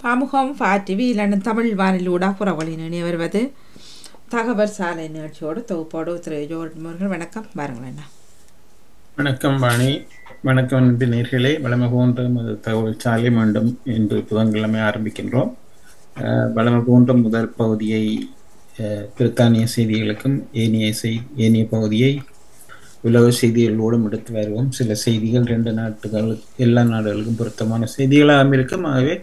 Pamukam TV இல்லைன்னு தமிழ் வானிலூடா புறவழி நினை வருவது தகவல் சாலை நிகழ்ச்சியோடு தொகுப்போடு திரு ஜோர்ஜ் முருகன். வணக்கம், பாருங்கள் என்ன. வணக்கம் வாணி, வணக்கம் அன்பு நேர்களே. வளமை போன்ற தகவல் சாலை மீண்டும் இன்று புதன்கிழமை ஆரம்பிக்கின்றோம். வளமை போன்ற முதல் பகுதியை பிரித்தானிய செய்திகளுக்கும் ஏனைய பகுதியை உலக செய்திகளோடும் எடுத்து வருவோம். சில செய்திகள் எல்லா நாடுகளுக்கும் பொருத்தமான செய்திகளாக இருக்கும். ஆகவே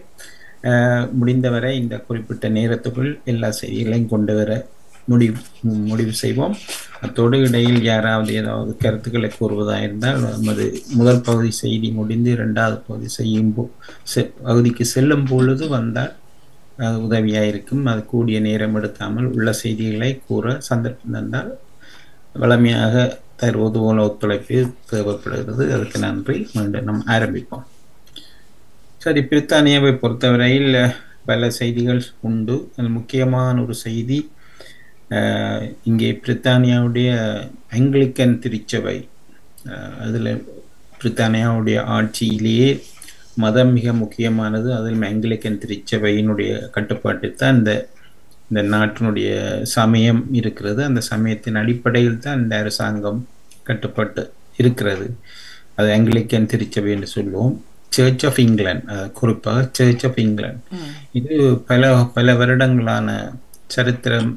முடிந்தவரை இந்த குறிப்பிட்ட நேரத்துக்குள் எல்லா செய்திகளையும் கொண்டு வர முடிவு செய்வோம். அத்தோடு இடையில் யாராவது ஏதாவது கருத்துக்களை கூறுவதாக இருந்தால் நமது முதல் பகுதி செய்தி முடிந்து இரண்டாவது பகுதி பகுதிக்கு செல்லும் பொழுது வந்தால் உதவியாக இருக்கும். அது கூடிய நேரம் எடுக்காமல் உள்ள செய்திகளை கூற சந்தர்ப்பம் தந்தால் வளமையாக தருவது போல ஒத்துழைப்பு தேவைப்படுகிறது. அதுக்கு நன்றி. மீண்டும் நாம் ஆரம்பிப்போம். சரி, பிரித்தானியாவை பொறுத்தவரையில் பல செய்திகள் உண்டு. அது முக்கியமான ஒரு செய்தி, இங்கே பிரித்தானியாவுடைய ஆங்கிலிக்கன் திருச்சபை, அதில் பிரித்தானியாவுடைய ஆட்சியிலேயே மதம் மிக முக்கியமானது. அதில் ஆங்கிலிக்கன் திருச்சபையினுடைய கட்டுப்பாட்டில் தான் இந்த நாட்டினுடைய சமயம் இருக்கிறது. அந்த சமயத்தின் அடிப்படையில் தான் இந்த அரசாங்கம் கட்டுப்பாட்டு இருக்கிறது. அது ஆங்கிலிக்கன் திருச்சபை என்று சொல்லுவோம். சர்ச் ஆஃப் இங்கிலாந்து, குறிப்பாக சர்ச் ஆஃப் இங்கிலாந்து. இது பல வருடங்களான சரித்திரம்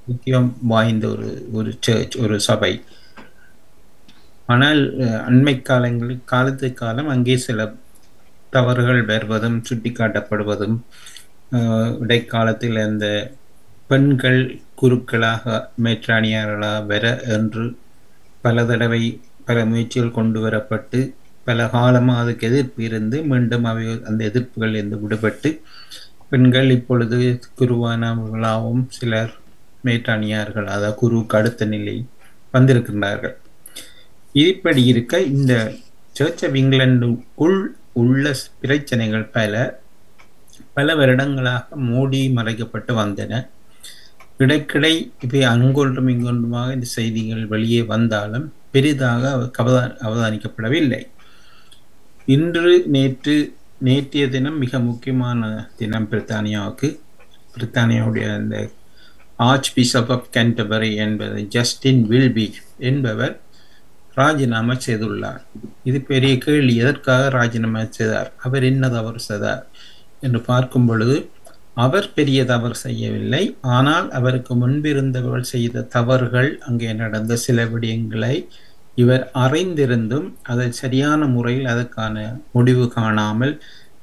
முக்கியம் வாய்ந்த ஒரு சர்ச், ஒரு சபை. ஆனால் அண்மை காலத்து காலம் அங்கே சில தவறுகள் வருவதும் சுட்டி காட்டப்படுவதும், இடைக்காலத்தில் அந்த பெண்கள் குருக்களாக மேற்றாணியார்களாக வர என்று பல தடவை பல முயற்சிகள் கொண்டு வரப்பட்டு பல காலமாக அதுக்கு எதிர்ப்பு இருந்து மீண்டும் அந்த எதிர்ப்புகள் இருந்து விடுபட்டு பெண்கள் இப்பொழுது குருவானவர்களாகவும் சிலர் மேற்றாணியார்கள், அதாவது குருவுக்கு அடுத்த நிலை வந்திருக்கின்றார்கள். இப்படி இருக்க இந்த சர்ச் ஆஃப் இங்கிலாந்துக்குள் உள்ள பிரச்சனைகள் பல வருடங்களாக மூடி மறைக்கப்பட்டு வந்தன. இடைக்கிடை இவை அங்கொன்றும் இங்கொன்றுமாக இந்த செய்திகள் வெளியே வந்தாலும் பெரிதாக அவதானிக்கப்படவில்லை. நேற்றைய தினம் மிக முக்கியமான தினம் பிரித்தானியாவுக்கு. பிரித்தானியாவுடைய அந்த ஆர்ச் பிஷப் ஆஃப் கேன்டர்பரி என்பது ஜஸ்டின் வில்பி என்பவர் ராஜினாமா செய்துள்ளார். இது பெரிய கேள்வி. எதற்காக ராஜினாமா செய்தார்? அவர் என்ன தவறு செய்தார் என்று பார்க்கும் பொழுது, அவர் பெரிய தவறு செய்யவில்லை. ஆனால் அவருக்கு முன்பிருந்தவர்கள் செய்த தவறுகள், அங்கே நடந்த சில விடயங்களை இவர் அறிந்திருந்தும் அதை சரியான முறையில் அதற்கான முடிவு காணாமல்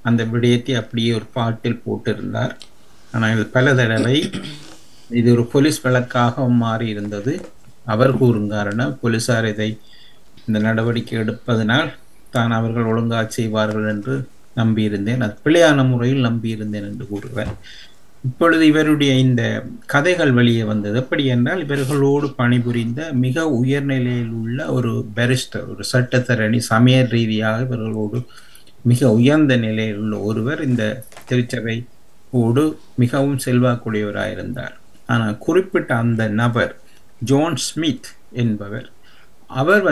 அந்த விடயத்தை அப்படியே ஒரு பாட்டில் போட்டிருந்தார். ஆனால் பல தடவை இது ஒரு போலீஸ் வழக்காக மாறி இருந்தது. அவர் கூறுங்காரணம் போலீசார் இந்த நடவடிக்கை எடுப்பதனால் தான் அவர்கள் ஒழுங்காக செய்வார்கள் என்று நம்பியிருந்தேன், அது பிழையான முறையில் நம்பியிருந்தேன் என்று கூறுவார். இப்பொழுது இவருடைய இந்த கதைகள் வெளியே வந்தது. எப்படி என்றால், இவர்களோடு பணிபுரிந்த மிக உயர்நிலையில் உள்ள ஒரு பாரிஸ்டர், ஒரு சட்டத்தரணி, சமய ரீதியாக இவர்களோடு மிக உயர்ந்த நிலையில் உள்ள ஒருவர் இந்த திருச்சபையோடு மிகவும் செல்வாக்குடையவராயிருந்தார். ஆனால் குறிப்பிட்ட அந்த நபர் ஜான் ஸ்மித் என்பவர், அவர்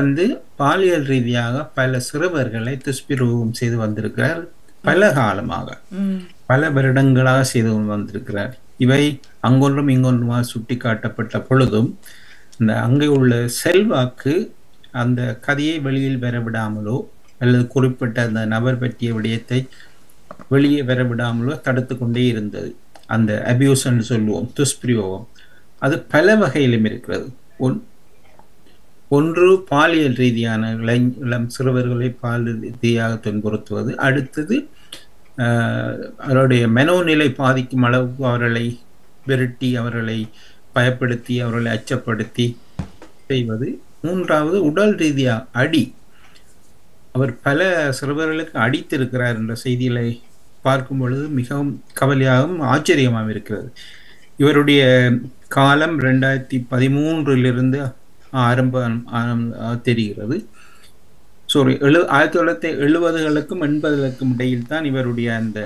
பாலியல் ரீதியாக பல சிறுவர்களை துஷ்பிரயோகம் செய்து வந்திருக்கிறார். பல காலமாக, பல வருடங்களாக செய்து வந்திருக்கிறார். இவை அங்கொன்றும் இங்கொன்றுமாக சுட்டி காட்டப்பட்ட பொழுதும் அங்கே உள்ள செல்வாக்கு அந்த கதையை வெளியில் வரவிடாமலோ அல்லது குறிப்பிட்ட அந்த நபர் பற்றிய விடயத்தை வெளியே வரவிடாமலோ தடுத்து கொண்டே இருந்தது. அந்த அபியூஸ்ன்னு சொல்லுவோம், துஷ்பிரயோகம், அது பல வகையிலும் இருக்கிறது. ஒன்று பாலியல் ரீதியான இளம் சிறுவர்களை பாலியல் ரீதியாக துன்புறுத்துவது. அடுத்தது அவருடைய மனோநிலை பாதிக்கும் அளவுக்கு அவர்களை விரட்டி, அவர்களை பயப்படுத்தி, அவர்களை அச்சப்படுத்தி செய்வது. மூன்றாவது உடல் ரீதியாக அடி. அவர் பல சிறுவர்களுக்கு அடித்திருக்கிறார் என்ற செய்திகளை பார்க்கும் பொழுது மிகவும் கவலையாகவும் ஆச்சரியமாகவும் இருக்கிறது. இவருடைய காலம் 2013 ஆரம்பம் தெரிகிறது. 1970களுக்கும் 80களுக்கும் இடையில் தான் இவருடைய அந்த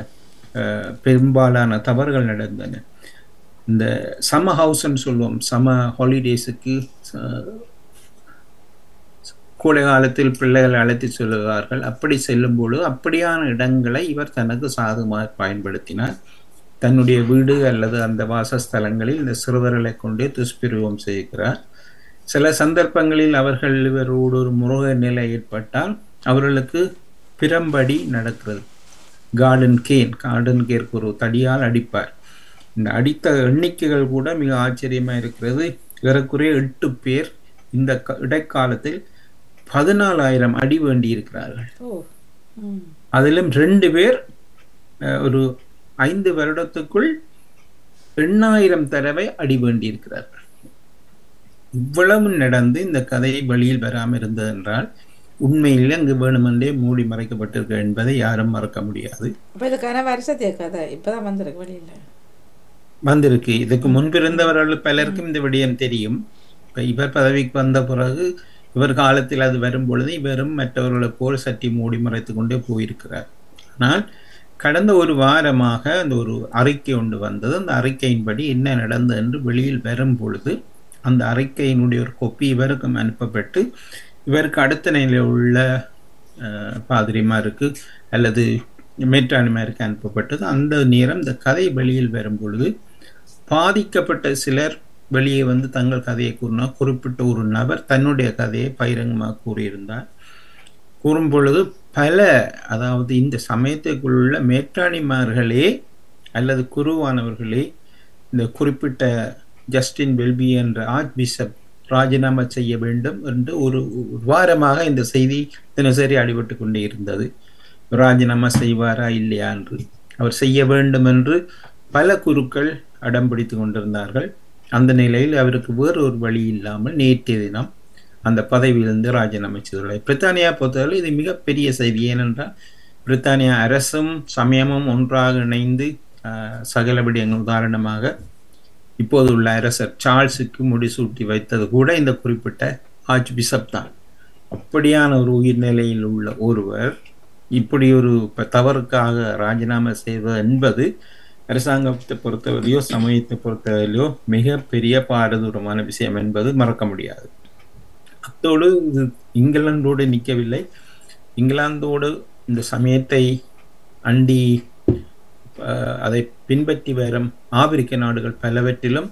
பெரும்பாலான தவறுகள் நடந்தன. இந்த சம்மர் ஹவுஸ்ன்னு சொல்லுவோம், சம்மர் ஹாலிடேஸுக்கு கோடை காலத்தில் பிள்ளைகளை அழைத்து செல்கிறார்கள். அப்படி செல்லும் பொழுது அப்படியான இடங்களை இவர் தனக்கு சாதகமாக பயன்படுத்தினார். தன்னுடைய வீடு அல்லது அந்த வாசஸ்தலங்களில் இந்த சிறுவர்களை கொண்டே துஷ்பிரயோகம் செய்கிறார். சில சந்தர்ப்பங்களில் அவர்கள் இவரோடு ஒரு முருக நிலை ஏற்பட்டால் அவர்களுக்கு பிரம்படி நடக்கிறது. கார்டன் கேர் ஒரு தடியால் அடிப்பார். இந்த அடித்த எண்ணிக்கைகள் கூட மிக ஆச்சரியமாக இருக்கிறது. ஏறக்குறைய 8 பேர் இந்த இடைக்காலத்தில் 14,000 அடி வேண்டி இருக்கிறார்கள். அதிலும் 2 பேர் ஒரு 5 வருடத்துக்குள் 8,000 தடவை அடி வேண்டி இருக்கிறார்கள். இவ்வளவு நடந்து இந்த கதை வெளியில் வராமல் இருந்தது என்றால் உண்மையில் அங்கு வேணுமென்றே மூடி மறைக்கப்பட்டிருக்கு என்பதை யாரும் மறக்க முடியாது. வந்திருக்கு. இதுக்கு முன்பிருந்தவர்கள் பலருக்கும் இந்த விடயம் தெரியும். இவர் பதவிக்கு வந்த பிறகு இவர் காலத்தில் அது வரும் பொழுது இவரும் மற்றவர்களை போல் சற்றி மூடி மறைத்து கொண்டே போயிருக்கிறார். ஆனால் கடந்த ஒரு வாரமாக அந்த ஒரு அறிக்கை ஒன்று வந்தது. அந்த அறிக்கையின்படி என்ன நடந்தது என்று வெளியில் வரும் பொழுது அந்த அறிக்கையினுடைய ஒரு கொப்பி இவருக்கும் அனுப்பப்பட்டு இவருக்கு அடுத்த நிலையில் உள்ள பாதிரிமாருக்கு அல்லது மேற்றாணிமாருக்கு அனுப்பப்பட்டது. அந்த நேரம் இந்த கதை வெளியில் வரும் பொழுது பாதிக்கப்பட்ட சிலர் வெளியே வந்து தங்கள் கதையை கூறினார். குறிப்பிட்ட ஒரு நபர் தன்னுடைய கதையை பகிரங்கமாக கூறியிருந்தார். கூறும் பொழுது அதாவது இந்த சமயத்துக்குள்ள மேற்றாணிமார்களே அல்லது குருவானவர்களே இந்த குறிப்பிட்ட ஜஸ்டின் வெல்பி என்ற ஆர்ச் பிஷப் ராஜினாமா செய்ய வேண்டும் என்று ஒரு வாரமாக இந்த செய்தி தினசரி அடிபட்டு கொண்டே இருந்தது. ராஜினாமா செய்வாரா இல்லையா என்று. அவர் செய்ய வேண்டும் என்று பல குருக்கள் அடம் பிடித்து கொண்டிருந்தார்கள். அந்த நிலையில் அவருக்கு வேறு ஒரு வழி இல்லாமல் நேற்றைய தினம் அந்த பதவியிலிருந்து ராஜினாமா செய்துள்ளார். பிரித்தானியா பொறுத்தவரை இது மிகப்பெரிய செய்தி. ஏனென்றால் பிரித்தானியா அரசும் சமயமும் ஒன்றாக இணைந்து சகல விடயங்கள் உதாரணமாக இப்போது உள்ள அரசர் சார்ல்ஸுக்கு முடிசூட்டி வைத்தது கூட இந்த குறிப்பிட்ட ஆர்ச் பிஷப் தான். அப்படியான ஒரு உயிர்நிலையில் உள்ள ஒருவர் இப்படி ஒரு தவறுக்காக ராஜினாமா செய்வது என்பது அரசாங்கத்தை பொறுத்தவரையோ சமயத்தை பொறுத்தவரையிலோ மிக பெரிய பாரதூரமான விஷயம் என்பது மறக்க முடியாது. அத்தோடு இது இங்கிலாந்தோடு நிற்கவில்லை. இங்கிலாந்தோடு இந்த சமயத்தை அண்டி அதை பின்பற்றி வரும் ஆப்பிரிக்க நாடுகள் பலவற்றிலும்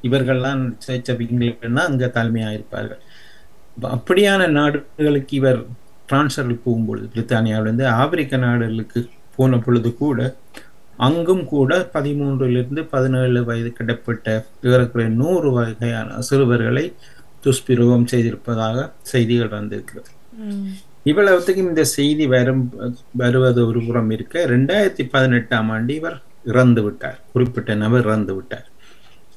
இவர்கள்தான் சர்ச் ஆஃப் இங்கிலாந்து அங்கே தலைமையாக இருப்பார்கள். அப்படியான நாடுகளுக்கு இவர் டிரான்ஸ்ஃபரில் போகும்பொழுது பிரித்தானியாவிலிருந்து ஆப்பிரிக்க நாடுகளுக்கு போன பொழுது கூட அங்கும் கூட 13 to 17 வயது கிடப்பட்ட ஏறக்குறைய 100 வகையான சிறுவர்களை துஷ்பிரயோகம் செய்திருப்பதாக செய்திகள் வந்திருக்கிறது. இவ்வளவுக்கும் இந்த செய்தி வருவது ஒரு புறம் இருக்க 2018ஆம் ஆண்டு இவர் இறந்து விட்டார். குறிப்பிட்ட நபர் இறந்து விட்டார்.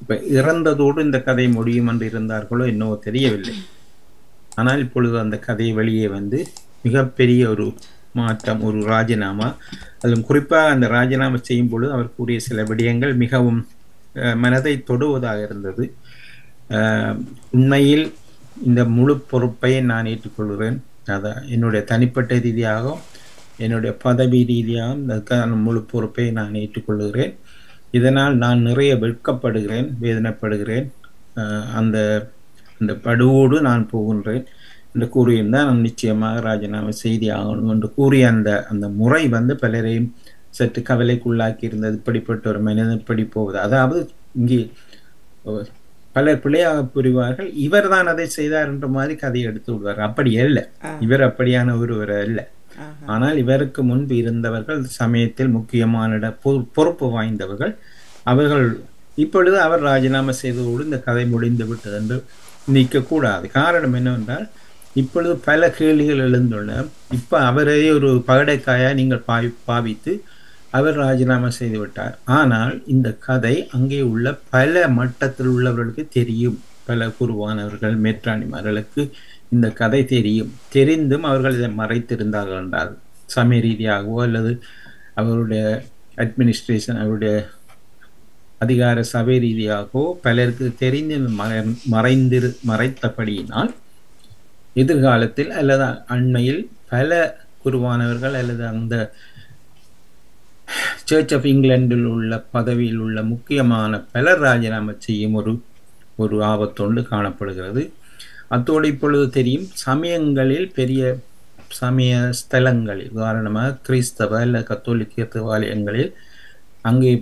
இப்ப இறந்ததோடு இந்த கதை முடியும் என்று இருந்தார்களோ என்னவோ தெரியவில்லை. ஆனால் இப்பொழுது அந்த கதை வெளியே வந்து மிகப்பெரிய ஒரு மாற்றம், ஒரு ராஜினாமா. அதிலும் குறிப்பாக அந்த ராஜினாமா செய்யும் பொழுது அவர் கூறிய சில விடயங்கள் மிகவும் மனதை தொடுவதாக இருந்தது. உண்மையில் இந்த முழு பொறுப்பை நான் ஏற்றுக்கொள்கிறேன். அதான் என்னுடைய தனிப்பட்ட ரீதியாகவும் என்னுடைய பதவி ரீதியாகவும் அதுக்கான முழு பொறுப்பை நான் ஏற்றுக்கொள்கிறேன். இதனால் நான் நிறைய வெட்கப்படுகிறேன், வேதனைப்படுகிறேன். அந்த அந்த படுவோடு நான் போகின்றேன் என்று கூறியிருந்தால் நான் நிச்சயமாக ராஜினாமா செய்தி ஆகணும் என்று கூறிய அந்த முறை வந்து பலரையும் சற்று கவலைக்குள்ளாக்கி இருந்தது. இப்படிப்பட்ட ஒரு மனிதன் இப்படி போவது, அதாவது இங்கே பலர் பிழையாக புரிவார்கள், இவர் தான் அதை செய்தார் என்ற மாதிரி கதையை எடுத்து விடுவார். அப்படி அல்ல, இவர் அப்படியான ஒருவர் அல்ல. ஆனால் இவருக்கு முன்பு இருந்தவர்கள் சமயத்தில் முக்கியமான பொறுப்பு வாய்ந்தவர்கள். அவர்கள் இப்பொழுது அவர் ராஜினாமா செய்ததோடு இந்த கதை முடிந்து விட்டது என்று நிற்கக்கூடாது. காரணம் என்னவென்றால் இப்பொழுது பல கேள்விகள் எழுந்துள்ள. இப்ப அவரே ஒரு பகடைக்காயா நீங்கள் பாவித்து அவர் ராஜினாமா செய்து விட்டார். ஆனால் இந்த கதை அங்கே உள்ள பல மட்டத்தில் உள்ளவர்களுக்கு தெரியும். பல குருவானவர்கள் மேற்றாணிமார்களுக்கு இந்த கதை தெரியும். தெரிந்தும் அவர்கள் இதை மறைத்திருந்தார்கள் என்றால் சமய ரீதியாகவோ அல்லது அவருடைய அட்மினிஸ்ட்ரேஷன் அவருடைய அதிகார சபை ரீதியாகவோ பலருக்கு தெரிந்து மறைத்தபடியினால் எதிர்காலத்தில் அல்லது அண்மையில் பல குருவானவர்கள் அல்லது அந்த சர்ச் ஆஃப் இங்கிலாந்தில் உள்ள பதவியில் உள்ள முக்கியமான பலர் ராஜினாமா செய்யும் ஒரு ஆபத்தொண்டு காணப்படுகிறது. அத்தோடு இப்பொழுது தெரியும் சமயங்களில் பெரிய சமய ஸ்தலங்களில் உதாரணமாக கிறிஸ்தவ அல்ல கத்தோலிக்க தேவாலயங்களில் அங்கே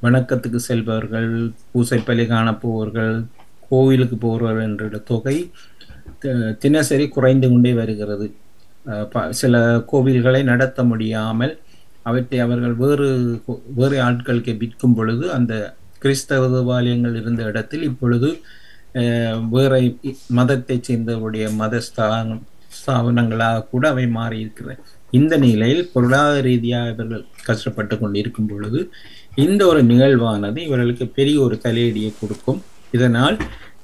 வணக்கத்துக்கு செல்பவர்கள், பூசைப்பலி காணப்போவர்கள், கோவிலுக்கு போகிறவர்கள் என்ற தொகை தினசரி குறைந்து கொண்டே வருகிறது. சில கோவில்களை நடத்த முடியாமல் அவற்றை அவர்கள் வேறு ஆட்களுக்கு விற்கும் பொழுது அந்த கிறிஸ்தவ தேவாலயங்கள் இருந்த இடத்தில் இப்பொழுது வேற மதத்தை சேர்ந்தவருடைய ஸ்தாபனங்களாக கூட அவை மாறி இருக்கிறது. இந்த நிலையில் பொருளாதார ரீதியாக இவர்கள் கஷ்டப்பட்டு கொண்டிருக்கும் பொழுது இந்த ஒரு நிகழ்வானது இவர்களுக்கு பெரிய ஒரு தலையடியை கொடுக்கும். இதனால்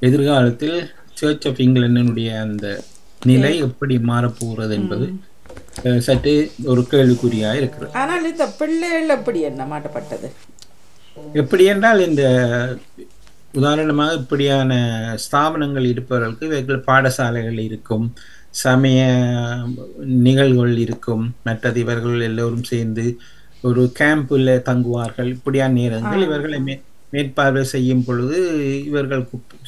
எதிர்காலத்தில் சர்ச் ஆஃப் இங்கிலாந்தினுடைய அந்த நிலை எப்படி மாறப்போகிறது என்பது சற்று ஒரு கேள்விக்குறியா இருக்கிறது. ஆனால் இந்த பிள்ளைகள் எப்படி என்ன மாட்டப்பட்டது? எப்படி என்றால் இந்த உதாரணமாக இப்படியான ஸ்தாபனங்கள் இருப்பவர்களுக்கு இவர்கள் பாடசாலைகள் இருக்கும், சமய நிகழ்வுகள் இருக்கும், மற்றது இவர்கள் எல்லோரும் சேர்ந்து ஒரு கேம்பில் தங்குவார்கள். இப்படியான நேரங்கள் இவர்களை மேற்பார்வை செய்யும் பொழுது இவர்கள்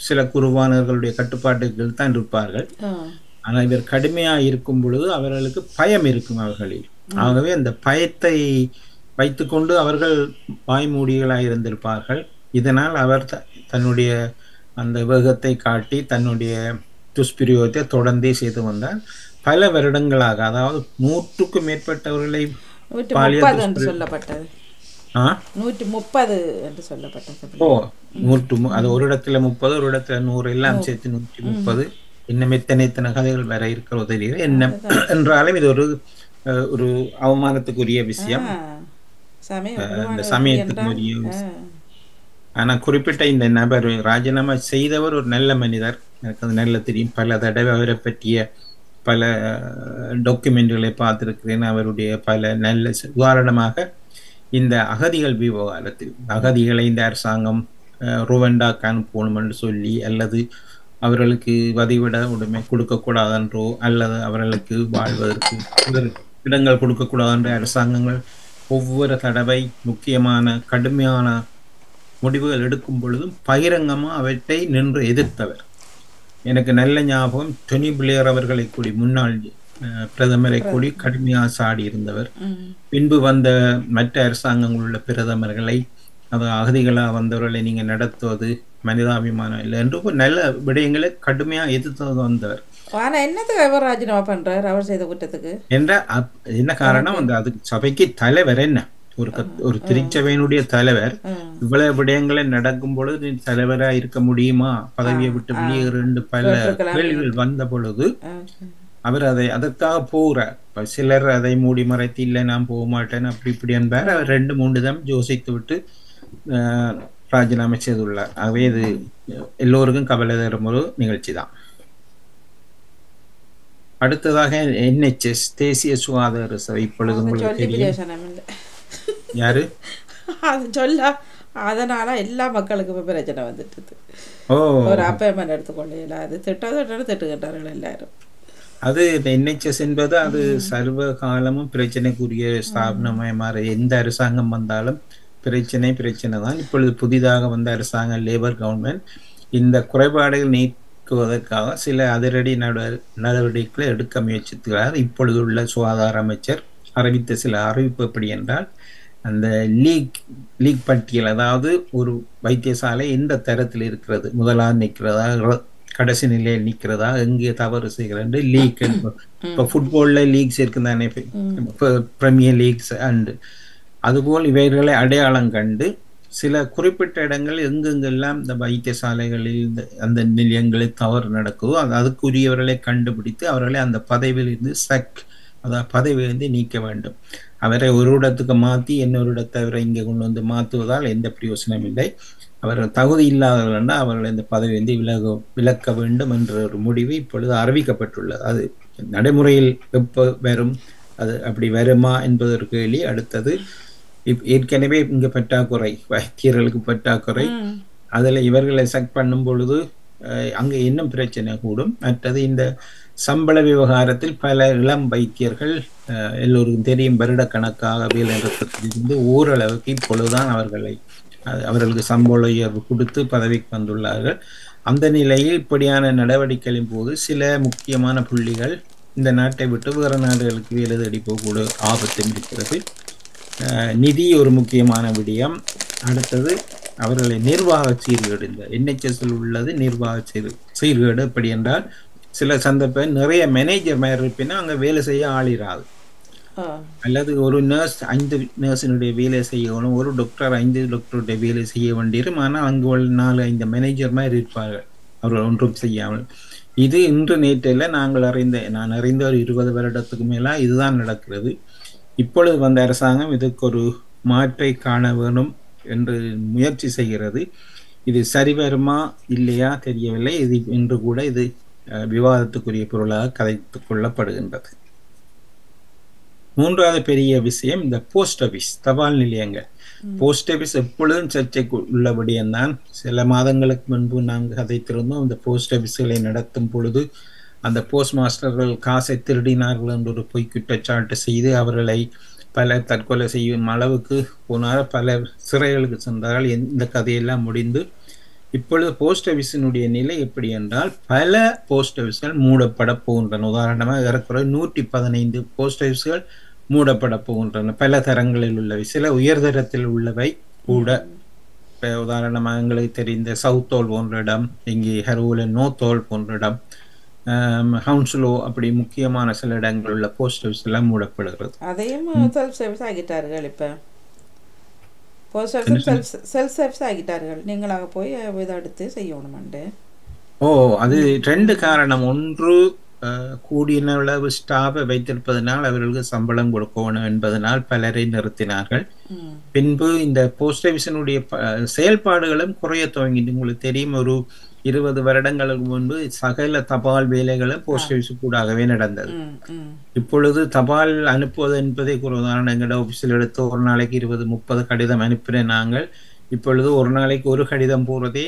சில குருவானவர்களுடைய கட்டுப்பாட்டுகள் தான் இருப்பார்கள். ஆனால் இவர் கடுமையாக இருக்கும் பொழுது அவர்களுக்கு பயம் இருக்கும் அவர்களில். ஆகவே அந்த பயத்தை வைத்துக்கொண்டு அவர்கள் வாய்மூடிகளாக இருந்திருப்பார்கள். இதனால் அவர் தன்னுடைய அந்த வேகத்தை காட்டி தன்னுடைய துஷ்பிரயோகத்தை தொடர்ந்தே செய்து வந்தார். பல வருடங்களாக, அதாவது 100க்கும் மேற்பட்டவர்களை சொல்லப்பட்டது. 130 என்று சொல்லப்பட்டது. அது ஒரு இடத்துல 30, ஒரு இடத்துல 100, எல்லாம் சேர்த்து 130. இன்னும் எத்தனை கதைகள் வேற இருக்கிறதோ தெரியல. என்ன என்றாலும் இது ஒரு அவமானத்துக்குரிய விஷயம், இந்த சமயத்துக்குரிய விஷயம். ஆனா குறிப்பிட்ட இந்த நபர் ராஜினாமா செய்தவர் ஒரு நல்ல மனிதர், எனக்கு அது நல்ல தெரியும். பல தடவை அவரை பற்றிய பல டாக்குமெண்ட்களை பார்த்திருக்கிறேன். அவருடைய பல நல்ல உதாரணமாக இந்த அகதிகள் விவகாரத்தில் அகதிகளை இந்த அரசாங்கம் ருவண்டாக்கு அனுப்பணும் என்று சொல்லி, அல்லது அவர்களுக்கு வதிவிட உடைமை கொடுக்கக்கூடாதென்றோ அல்லது அவர்களுக்கு வாழ்வதற்கு இடங்கள் கொடுக்கக்கூடாதென்ற அரசாங்கங்கள் ஒவ்வொரு தடவை முக்கியமான கடுமையான முடிவுகள் எடுக்கும் பொழுதும் பகிரங்கமாக அவற்றை நின்று எதிர்த்தவர். எனக்கு நல்ல ஞாபகம், டொனி பிளேயர் அவர்களை கூடி முன்னாள் பிரதமரை கூடி கடுமையாக சாடி இருந்தவர். பின்பு வந்த மற்ற அரசாங்கங்கள் உள்ள பிரதமர்களை, அதாவது அகதிகளாக வந்தவர்களை நீங்க நடத்துவது மனிதாபிமானம் இல்லை என்று நல்ல விடயங்களை கடுமையாக எதிர்த்து வந்தவர். ஆனா என்னத்துக்கு ராஜினாமா பண்றாரு அவர் செய்த குற்றத்துக்கு என்ற என்ன காரணம்? அந்த அதுக்கு சபைக்கு தலைவர் என்ன ஒரு திருச்சபையினுடைய தலைவர் இவ்வளவு விடயங்களை நடக்கும் பொழுது நீ தலைவரா இருக்க முடியுமா, பதவியை விட்டு வெளியேறு பல கேள்விகள் வந்த பொழுது அவர் அதற்காக போகிறார். சிலர் அதை மூடி மறைத்து இல்லை நான் போக மாட்டேன் அப்படி இப்படி என்பார். அவர் 2-3 தம் யோசித்து விட்டு ராஜினாமா செய்துள்ளார். ஆகவே இது எல்லோருக்கும் கவலை தரும் ஒரு நிகழ்ச்சி தான். அடுத்ததாக NHS தேசிய சுகாதார சபை. இப்பொழுது உங்களுக்கு தெரியும் யாரு அது சொல்ல, அதனால எல்லா மக்களுக்கும் பிரச்சனை வந்துட்டு ஒரு அப்பாயின்மெண்ட் எடுத்துக்கொள்ள அது திட்டுகின்றார்கள் எல்லாரும். அது NHS என்பது அது சர்வ காலமும் பிரச்சனைக்குரிய ஸ்தாபனமாய் மாற எந்த அரசாங்கம் வந்தாலும் பிரச்சனை தான். இப்பொழுது புதிதாக வந்த அரசாங்கம் லேபர் கவர்மெண்ட் இந்த குறைபாடுகள் நீக்குவதற்காக சில அதிரடி நடவடிக்கைகளை எடுக்க முயற்சித்துள்ளார். இப்பொழுது உள்ள சுகாதார அமைச்சர் அறிவித்த சில அறிவிப்பு எப்படி என்றால், அந்த லீக் பட்டியல், அதாவது ஒரு வைத்தியசாலை எந்த தரத்தில் இருக்கிறது, முதலாவது நிற்கிறதா கடைசி நிலையில் நிற்கிறதா, எங்கே தவறு செய்கிறது லீக். இப்போ ஃபுட்பால்ல லீக்ஸ் இருக்குதானே, பிரீமியர் லீக்ஸ் அண்டு அதுபோல் இவைகளை அடையாளம் கண்டு சில குறிப்பிட்ட இடங்கள் எங்கெங்கெல்லாம் இந்த வைத்தியசாலைகளில் அந்த நிலையங்களில் தவறு நடக்குதோ அதுக்குரியவர்களை கண்டுபிடித்து அவர்களை அந்த பதவியிலிருந்து அதாவது பதவியிலிருந்து நீக்க வேண்டும். அவரை ஒரு இடத்துக்கு மாற்றி இன்னொரு இடத்தை அவரை இங்கே கொண்டு வந்து மாற்றுவதால் எந்த பிரயோசனம் இல்லை. அவர்கள் தகுதி இல்லாதவர்கள் அவர்களை இந்த பதவியிலிருந்து விலக்க வேண்டும் என்ற ஒரு முடிவு இப்பொழுது அறிவிக்கப்பட்டுள்ளது. அது நடைமுறையில் எப்போ வரும், அது அப்படி வருமா என்பது ஒரு கேள்வி. அடுத்தது, ஏற்கனவே இங்க பற்றாக்குறை, வைத்தியர்களுக்கு பற்றாக்குறை, அதுல இவர்களை செக் பண்ணும் பொழுது அங்க இன்னும் பிரச்சனை கூடும். மற்றது இந்த சம்பள விவகாரத்தில் பல இளம் வைத்தியர்கள் எல்லோருக்கும் தெரியும் வருடக்கணக்காக வேலை நிறுத்தத்திலிருந்து ஓரளவுக்கு இப்பொழுதுதான் அவர்களுக்கு சம்பள உயர்வு கொடுத்து பதவிக்கு வந்துள்ளார்கள். அந்த நிலையில் இப்படியான நடவடிக்கைகளின் போது சில முக்கியமான புள்ளிகள் இந்த நாட்டை விட்டு வேறு நாடுகளுக்கு வேலை தேடி போகக்கூடிய ஆபத்தும் இருக்கிறது. நிதி ஒரு முக்கியமான விடயம். அடுத்தது அவர்களை நிர்வாக சீர்கேடு, இந்த NHSல் உள்ளது நிர்வாக சீர்கேடு. எப்படி என்றால் சில சந்தர்ப்பம் நிறைய மேனேஜர் மாதிரி இருப்பினா அங்கே வேலை செய்ய ஆளிராது. அல்லது ஒரு நர்ஸ் 5 நர்ஸினுடைய வேலை செய்யணும், ஒரு டாக்டர் 5 டாக்டருடைய வேலை செய்ய வேண்டியிருக்கும். ஆனால் அங்கு 4-5 மேனேஜர் மாதிரி இருப்பார்கள், அவர்கள் ஒன்றும் செய்யாமல். இது இன்று நேற்றில் நான் அறிந்த ஒரு 20 வருடத்துக்கு மேலா இதுதான் நடக்கிறது. இப்பொழுது வந்த அரசாங்கம் இதுக்கு ஒரு மாற்றை காண வேணும் என்று முயற்சி செய்கிறது. இது சரி வருமா இல்லையா தெரியவில்லை. இது இன்று கூட இது விவாதத்துக்குரிய பொருளாக கதைத்துக் கொள்ளப்படுகின்றது. மூன்றாவது பெரிய விஷயம் இந்த போஸ்ட் ஆபீஸ், தபால் நிலையங்கள். போஸ்ட் ஆபீஸ் எப்பொழுதும் சர்ச்சைக்கு உள்ளபடியென்றான். சில மாதங்களுக்கு முன்பு நாங்கள் கதைத்திருந்தோம். இந்த போஸ்ட் ஆபீஸ்களை நடத்தும் பொழுது அந்த போஸ்ட் மாஸ்டர்கள் காசை திருடினார்கள் என்று ஒரு பொய் குற்றச்சாட்டு செய்து அவர்களை பல தற்கொலை செய்யும் அளவுக்கு போனார், பல சிறைகளுக்கு சென்றார்கள். இந்த கதையெல்லாம் முடிந்து இப்பொழுது போஸ்ட் ஆபீஸினுடைய நிலை எப்படி என்றால் பல போஸ்ட் ஆபீஸ்கள் மூடப்பட போகின்றன. உதாரணமாக ஏறக்குறைய 115 போஸ்ட் ஆபீஸ்கள் மூடப்பட போகின்றன. பல தரங்களில் உள்ளவை, சில உயர்தரத்தில் உள்ளவை கூட. உதாரணமாக எங்களுக்கு தெரிந்த சவுத்தோல் போன்ற இடம், இங்கே ஹெரோல நோத்தோல் போன்ற இடம், ஹவுன்ஸ்லோ, அப்படி முக்கியமான சில இடங்கள் உள்ள போஸ்ட் ஆஃபீஸ் எல்லாம் மூடப்படுகிறது. அதையும் செல்ஃப் சர்வீஸ் ஆகிட்டார்கள். இப்போ போஸ்ட் ஆஃபீஸ் செல்ஃப் சர்வீஸ் ஆகிட்டார்கள். நீங்களாக போய் இதை எடுத்து செய்யணுமெண்டு. அது 2 காரணம். ஒன்று, கூடிய அளவு ஸ்டாஃபை வைத்திருப்பதனால் அவர்களுக்கு சம்பளம் கொடுக்கணும் என்பதனால் பலரை நிறுத்தினார்கள். பின்பு இந்த போஸ்ட் ஆஃபீஸினுடைய செயல்பாடுகளும் குறைய துவங்கிட்டு. உங்களுக்கு தெரியும், ஒரு 20 வருடங்களுக்கு முன்பு சகல தபால் வேலைகளும் போஸ்ட் ஆஃபீஸ் கூடாகவே நடந்தது. இப்பொழுது தபால் அனுப்புவது என்பதை உதாரணம், எங்களோட ஆஃபீஸில் எடுத்து ஒரு நாளைக்கு 20-30 கடிதம் அனுப்பின நாங்கள் இப்பொழுது ஒரு நாளைக்கு ஒரு கடிதம் போறதே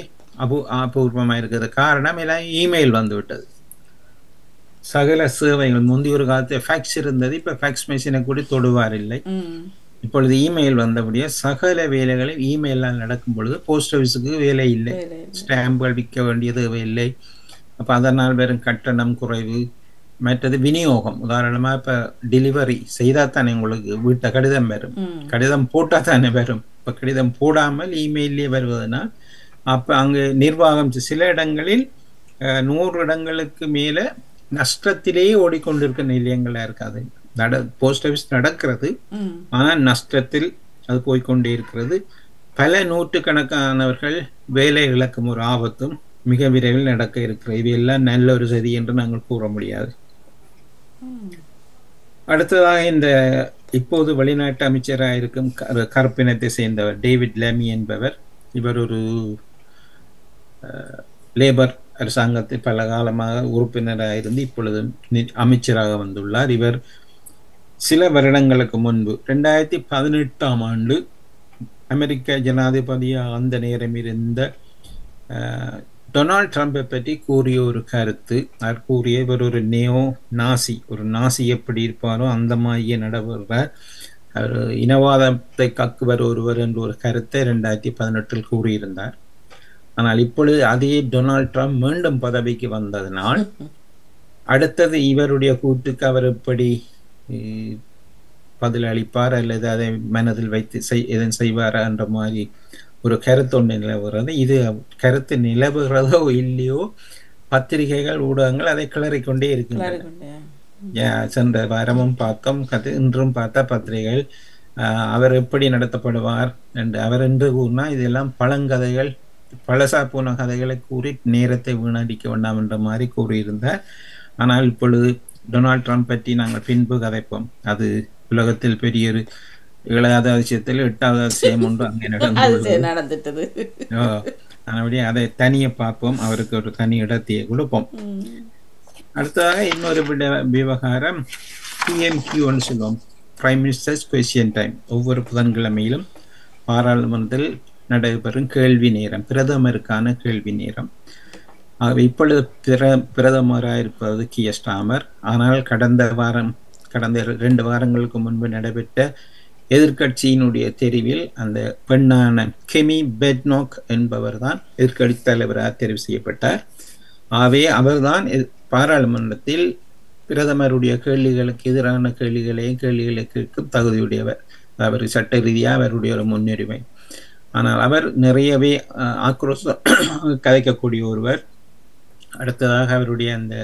அபூர்வமாக இருக்கிறது. காரணம் எல்லாம் இமெயில் வந்து விட்டது. சகல சேவைகள், முந்தைய ஒரு காலத்தில் ஃபேக்ஸ் இருந்தது, இப்ப ஃபேக்ஸ் மெஷினை கூட தொடுவார் இல்லை. இப்பொழுது இமெயில் வந்தபடியே சகல வேலைகளை இமெயிலால் நடக்கும் பொழுது போஸ்ட் ஆஃபீஸுக்கு வேலை இல்லை, ஸ்டாம்புகள் விற்க வேண்டிய தேவையில்லை. அப்போ அதனால் வெறும் கட்டணம் குறைவு. மற்றது விநியோகம், உதாரணமாக இப்போ டெலிவரி செய்தால் தானே உங்களுக்கு வீட்டை கடிதம் வரும், கடிதம் போட்டால் தானே வரும். இப்போ கடிதம் போடாமல் இமெயிலே வருவதனால் அப்போ அங்கே நிர்வாகம் சில இடங்களில் 100 இடங்களுக்கு மேலே நஷ்டத்திலேயே ஓடிக்கொண்டிருக்க நிலையங்களாக இருக்காது. போஸ்ட் ஆஃபீஸ் நடக்கிறது, ஆனால் நஷ்டத்தில் அது போய்கொண்டே இருக்கிறது. பல நூற்றுக்கணக்கானவர்கள் வேலை இழக்கும் ஒரு ஆபத்தும் மிக விரைவில் நடக்க இருக்கிறது. இவையெல்லாம் நல்ல ஒரு செய்தி என்று நாங்கள் கூற முடியாது. அடுத்ததாக இந்த இப்போது வெளிநாட்டு அமைச்சராக இருக்கும் கருப்பினத்தை சேர்ந்தவர் டேவிட் லேமி என்பவர். இவர் ஒரு லேபர் அரசாங்கத்தில் பல காலமாக உறுப்பினராக இருந்து இப்பொழுது அமைச்சராக வந்துள்ளார். இவர் சில வருடங்களுக்கு முன்பு 2018ஆம் ஆண்டு அமெரிக்க ஜனாதிபதியாக அந்த நேரம் இருந்த டொனால்ட் ட்ரம்பை பற்றி கூறிய ஒரு கருத்து. அவர் கூறிய இவர் ஒரு ஒரு நாசி எப்படி இருப்பாரோ அந்த மாதிரியே நடவடிக்கைவர், அவர் இனவாதத்தை கக்குவர் ஒருவர் என்ற ஒரு கருத்தை 2018 கூறியிருந்தார். ஆனால் இப்பொழுது அதே டொனால்ட் ட்ரம்ப் மீண்டும் பதவிக்கு வந்ததனால் அடுத்தது இவருடைய கூட்டுக்கு அவர் எப்படி பதில் அளிப்பார் அல்லது அதை மனதில் வைத்து எதன் செய்வாரா என்ற மாதிரி ஒரு கருத்து ஒன்று நிலவுகிறது. இது கருத்து நிலவுகிறதோ இல்லையோ பத்திரிகைகள் ஊடகங்கள் அதை கிளறிக்கொண்டே இருக்கின்றன. சென்ற வாரமும் பார்த்தோம், இன்றும் பார்த்த பத்திரிகைகள் அவர் எப்படி நடத்தப்படுவார் என்று. அவர் என்று கூறினா இதெல்லாம் பழங்கதைகள், பழசா போன கதைகளை கூறி நேரத்தை வீணடிக்க வேண்டாம் என்ற மாதிரி கூறியிருந்தார். ஆனால் இப்பொழுது டொனால்ட் ட்ரம்ப் பற்றி நாங்கள் பின்பு கதைப்போம். அது உலகத்தில் பெரிய ஒரு 7வது அதிசயத்தில் 8வது அதிசயம் ஒன்று அங்கே நடந்தது. அப்படியே அதை தனியை பார்ப்போம், அவருக்கு ஒரு தனி இடத்தையே கொடுப்போம். அடுத்ததாக இன்னொரு விவகாரம் PMQ சொல்லுவோம், பிரைம் மினிஸ்டர்ஸ் குவெஸ்டியன் டைம். ஒவ்வொரு புதன்கிழமையிலும் பாராளுமன்றத்தில் நடைபெறும் கேள்வி நேரம், பிரதமருக்கான கேள்வி நேரம். ஆகவே இப்பொழுது பிரதமராக இருப்பது கியர் ஸ்டார்மர். ஆனால் கடந்த 2 வாரங்களுக்கு முன்பு நடைபெற்ற எதிர்க்கட்சியினுடைய தெரிவில் அந்த பெண்ணான கெமி பெட்னோக் என்பவர் தான் எதிர்க்கட்சி தலைவராக தெரிவு செய்யப்பட்டார். ஆகவே அவர்தான் பாராளுமன்றத்தில் பிரதமருடைய கேள்விகளுக்கு எதிரான கேள்விகளை கேட்கும் தகுதியுடையவர். அவர் சட்ட ரீதியாக அவருடைய ஒரு முன்னுரிமை. ஆனால் அவர் நிறையவே ஆக்ரோஷம் கதைக்கக்கூடிய ஒருவர். அடுத்ததாக அவருடைய அந்த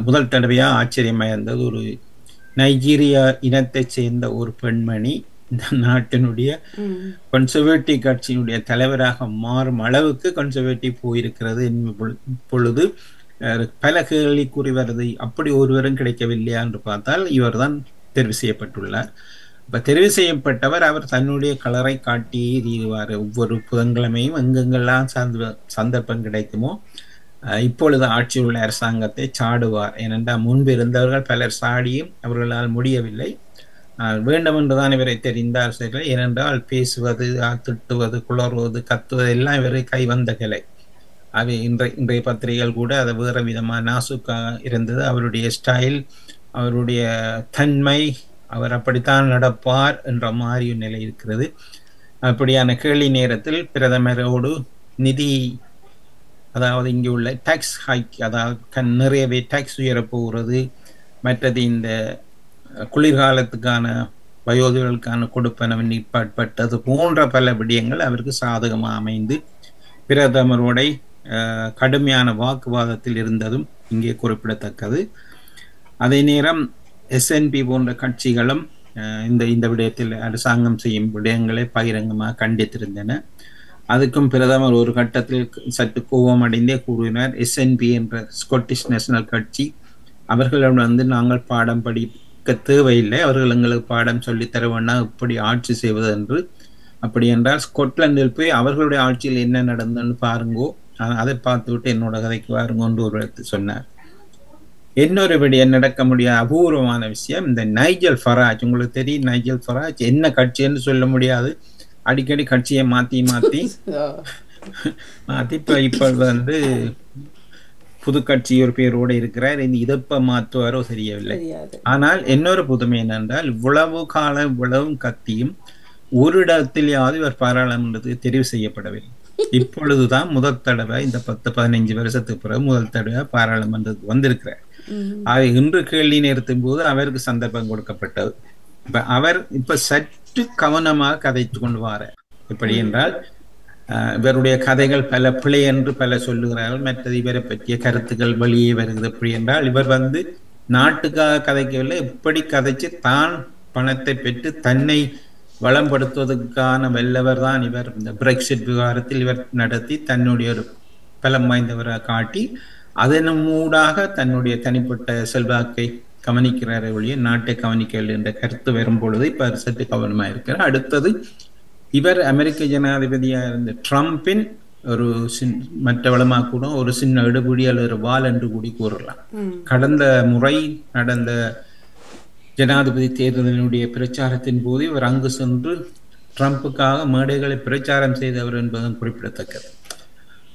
முதல் தடவையாக ஆச்சரியமாக இருந்தது, ஒரு நைஜீரியா இனத்தை சேர்ந்த ஒரு பெண்மணி இந்த நாட்டினுடைய கன்சர்வேட்டிவ் கட்சியினுடைய தலைவராக மாறும் அளவுக்கு கன்சர்வேட்டிவ் போயிருக்கிறது பொழுது பல கேள்விக்குறி வருது. அப்படி ஒருவரும் கிடைக்கவில்லையா என்று பார்த்தால் இவர் தான் தெரிவு செய்யப்பட்டுள்ளார். இப்ப தெரிவு செய்யப்பட்டவர் அவர் தன்னுடைய கலரை காட்டியே தீருவார். ஒவ்வொரு புதன்கிழமையும் எங்கெங்கெல்லாம் சந்தர்ப்பம் கிடைக்குமோ இப்பொழுது ஆட்சியில் உள்ள அரசாங்கத்தை சாடுவார். ஏனென்றால் முன்பு இருந்தவர்கள் பலர் சாடியும் அவர்களால் முடியவில்லை. வேண்டும் என்றுதான் இவரை தெரிந்தார் சரி. ஏனென்றால் பேசுவது, திட்டுவது, குளறுவது, கத்துவது எல்லாம் இவரை கைவந்த கலை. அவை இன்றைய பத்திரிகைகள் கூட அதை வேறு விதமாக நாசுக்காக இருந்தது. அவருடைய ஸ்டைல், அவருடைய தன்மை, அவர் அப்படித்தான் நடப்பார் என்ற மாதிரி நிலை இருக்கிறது. அப்படியான கேள்வி நேரத்தில் பிரதமரோடு நிதி, அதாவது இங்கே உள்ள டாக்ஸ் ஹைக், அதாவது நிறையவே டாக்ஸ் உயரப்போகிறது, மற்றது இந்த குளிர்காலத்துக்கான வயோதிகளுக்கான கொடுப்பனவை நீட்பாட்பட்டது போன்ற பல விடயங்கள் அவருக்கு சாதகமாக அமைந்து பிரதமரோட கடுமையான வாக்குவாதத்தில் இருந்ததும் இங்கே குறிப்பிடத்தக்கது. அதே நேரம் SNP போன்ற கட்சிகளும் இந்த விடயத்தில் அரசாங்கம் செய்யும் விடயங்களை பகிரங்கமாக கண்டித்திருந்தன. அதுக்கும் பிரதமர் ஒரு கட்டத்தில் சற்று கோபம் அடைந்தே கூறினார், SNP என்ற ஸ்காட்டிஷ் நேஷனல் கட்சி அவர்களிடம் நாங்கள் பாடம் படிக்க தேவையில்லை, அவர்கள் எங்களுக்கு பாடம் சொல்லித்தர வேண்டாம் இப்படி ஆட்சி செய்வது என்று. அப்படி என்றால் ஸ்காட்லாந்தில் போய் அவர்களுடைய ஆட்சியில் என்ன நடந்ததுன்னு பாருங்கோ, அதை பார்த்துவிட்டு என்னோட கதைக்கு பாருங்கன்னு ஒரு இடத்து சொன்னார். இன்னொரு விடயம் நடக்க முடியாத அபூர்வமான விஷயம், இந்த நைஜல் ஃபராஜ், உங்களுக்கு தெரியும் நைஜல் ஃபராஜ் என்ன கட்சின்னு சொல்ல முடியாது, அடிக்கடி கட்சியை மாத்தி இப்ப வந்து புது கட்சி ஒரு பேரோடு இருக்கிறார். இதப்ப மாற்றுவாரோ தெரியவில்லை. ஆனால் இன்னொரு புதுமை என்னென்றால் இவ்வளவு காலம் இவ்வளவும் கத்தியும் ஒரு இடத்திலேயாவது இவர் பாராளுமன்றத்துக்கு தெரிவு செய்யப்படவில்லை. இப்பொழுதுதான் முதல் தடவை இந்த 10-15 வருஷத்துக்கு பிறகு முதல் தடவை பாராளுமன்றத்துக்கு வந்திருக்கிறார். இன்று கேள்வி நிறுத்தும் போது அவருக்கு சந்தர்ப்பம் கொடுக்கப்பட்டது. அவர் இப்ப சற்று கவனமாக கதைத்து கொண்டு வாரார். எப்படி என்றால் இவருடைய கதைகள் பல பிழை என்று பல சொல்லுகிறார்கள், மற்றது இவரை பற்றிய கருத்துக்கள் வெளியே வருகிறது. எப்படி என்றால் இவர் வந்து நாட்டுக்காக கதைக்கவில்லை, எப்படி கதைச்சு தான் பணத்தை பெற்று தன்னை வளம்படுத்துவதற்கான வல்லவர் தான் இவர். இந்த பிரெக்சிட் விவகாரத்தில் இவர் நடத்தி தன்னுடைய ஒரு பலம் வாய்ந்தவராக காட்டி அதன் மூடாக தன்னுடைய தனிப்பட்ட செல்வாக்கை கவனிக்கிறார் ஒழிய நாட்டை கவனிக்கவில்லை என்ற கருத்து வரும் பொழுது இப்ப சற்று கவனமாக இருக்கிறார். அடுத்தது இவர் அமெரிக்க ஜனாதிபதியாக இருந்த ட்ரம்பின் ஒரு மற்றவளமாக கூட ஒரு சின்ன எடுபடி அல்லது வால் என்று கூடி கூறலாம். கடந்த முறை நடந்த ஜனாதிபதி தேர்தலினுடைய பிரச்சாரத்தின் போது இவர் அங்கு சென்று ட்ரம்புக்காக மேடைகளை பிரச்சாரம் செய்தவர் என்பதும் குறிப்பிடத்தக்கது.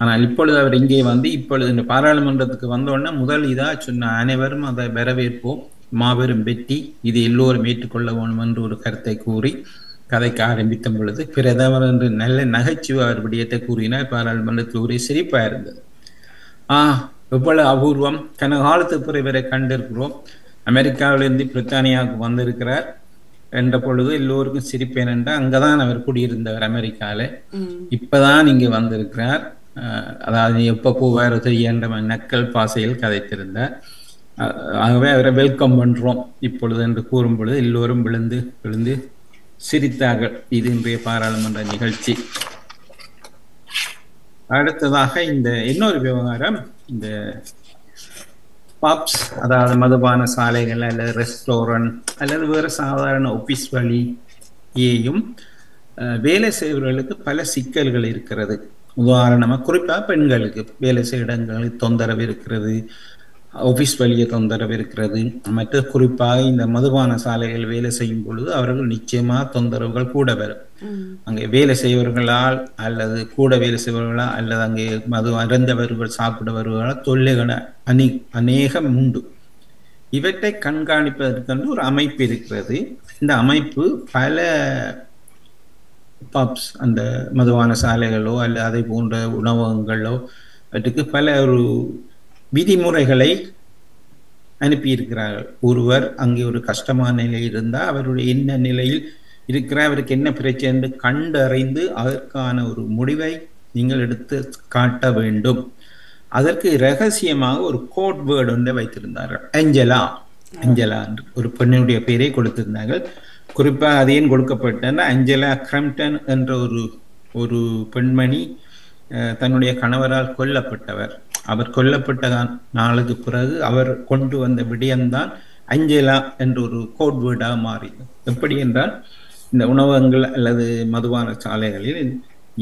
ஆனால் இப்பொழுது அவர் இங்கே வந்து இப்பொழுது இந்த பாராளுமன்றத்துக்கு வந்தோடனே முதல் சொன்ன அனைவரும் அதை வரவேற்போம், மாபெரும் வெற்றி, இது எல்லோரும் ஏற்றுக்கொள்ள வேண்டும் என்று ஒரு கருத்தை கூறி கதைக்க ஆரம்பித்த பொழுது பிரதமர் என்று நல்ல நகைச்சுவை அவர் விடயத்தை கூறினார். பாராளுமன்றத்தில் ஒரே சிரிப்பா இருந்தது. எவ்வளவு அபூர்வம், கனகாலத்துக்கு பிறகு இவரை கண்டிருக்கிறோம், அமெரிக்காவிலிருந்து பிரித்தானியாவுக்கு வந்திருக்கிறார் என்ற பொழுது எல்லோருக்கும் சிரிப்பேன் என்றால் அங்கதான் அவர் குடியிருந்தவர் அமெரிக்கால, இப்பதான் இங்கு வந்திருக்கிறார், அதாவது எப்ப போவார் தெரியன்ற நக்கல் பாசையில் கதைத்திருந்தார். ஆகவே அவரை வெல்கம் பண்றோம் இப்பொழுது என்று கூறும் பொழுது எல்லோரும் விழுந்து சிரித்தார்கள். இது இன்றைய பாராளுமன்ற நிகழ்ச்சி. அடுத்ததாக இந்த இன்னொரு விவகாரம், இந்த பப்ஸ், அதாவது மதுபான சாலைகள் அல்லது ரெஸ்டாரண்ட் அல்லது வேறு சாதாரண ஆபீஸ் வழியேயும் வேலை செய்பவர்களுக்கு பல சிக்கல்கள் இருக்கிறது. உதாரணமாக குறிப்பாக பெண்களுக்கு வேலை செய்ய இடங்களுக்கு தொந்தரவு இருக்கிறது, ஆபீஸ் வழியே தொந்தரவு இருக்கிறது. மற்ற குறிப்பாக இந்த மதுபான சாலைகள் வேலை செய்யும் பொழுது அவர்கள் நிச்சயமாக தொந்தரவுகள் கூட வரும். அங்கே வேலை செய்வர்களால் அல்லது கூட வேலை செய்வர்களால் அல்லது அங்கே மது அருந்தவர்கள் சாப்பிடுவர்களால் தொல்லைகள் அநேகம் உண்டு. இவற்றை கண்காணிப்பதற்கு ஒரு அமைப்பு இருக்கிறது. இந்த அமைப்பு பல பப்ஸ், அந்த மதுபான சாலைகளோ அல்ல அதை போன்ற உணவகங்களோ அவற்றுக்கு பல ஒரு விதிமுறைகளை அனுப்பியிருக்கிறார்கள். ஒருவர் அங்கே ஒரு கஷ்டமான நிலை இருந்தால் அவருடைய என்ன நிலையில் இருக்கிற, அவருக்கு என்ன பிரச்சனை என்று கண்டறிந்து அதற்கான ஒரு முடிவை நீங்கள் எடுத்து காட்ட வேண்டும். அதற்கு ரகசியமாக ஒரு கோட் வேர்டு ஒன்றை வைத்திருந்தார்கள். ஏஞ்சலா என்று ஒரு பெண்ணுடைய பெயரை கொடுத்திருந்தார்கள். குறிப்பாக அது ஏன் கொடுக்கப்பட்டன, ஏஞ்சலா கிரம்ப்டன் என்ற ஒரு பெண்மணி தன்னுடைய கணவரால் கொல்லப்பட்டவர். அவர் கொல்லப்பட்ட நாளுக்கு பிறகு அவர் கொண்டு வந்த விடயம்தான் ஏஞ்சலா என்ற ஒரு கோட் வேர்டாக மாறியது. எப்படி என்றால், இந்த உணவகங்கள் அல்லது மதுபான சாலைகளில்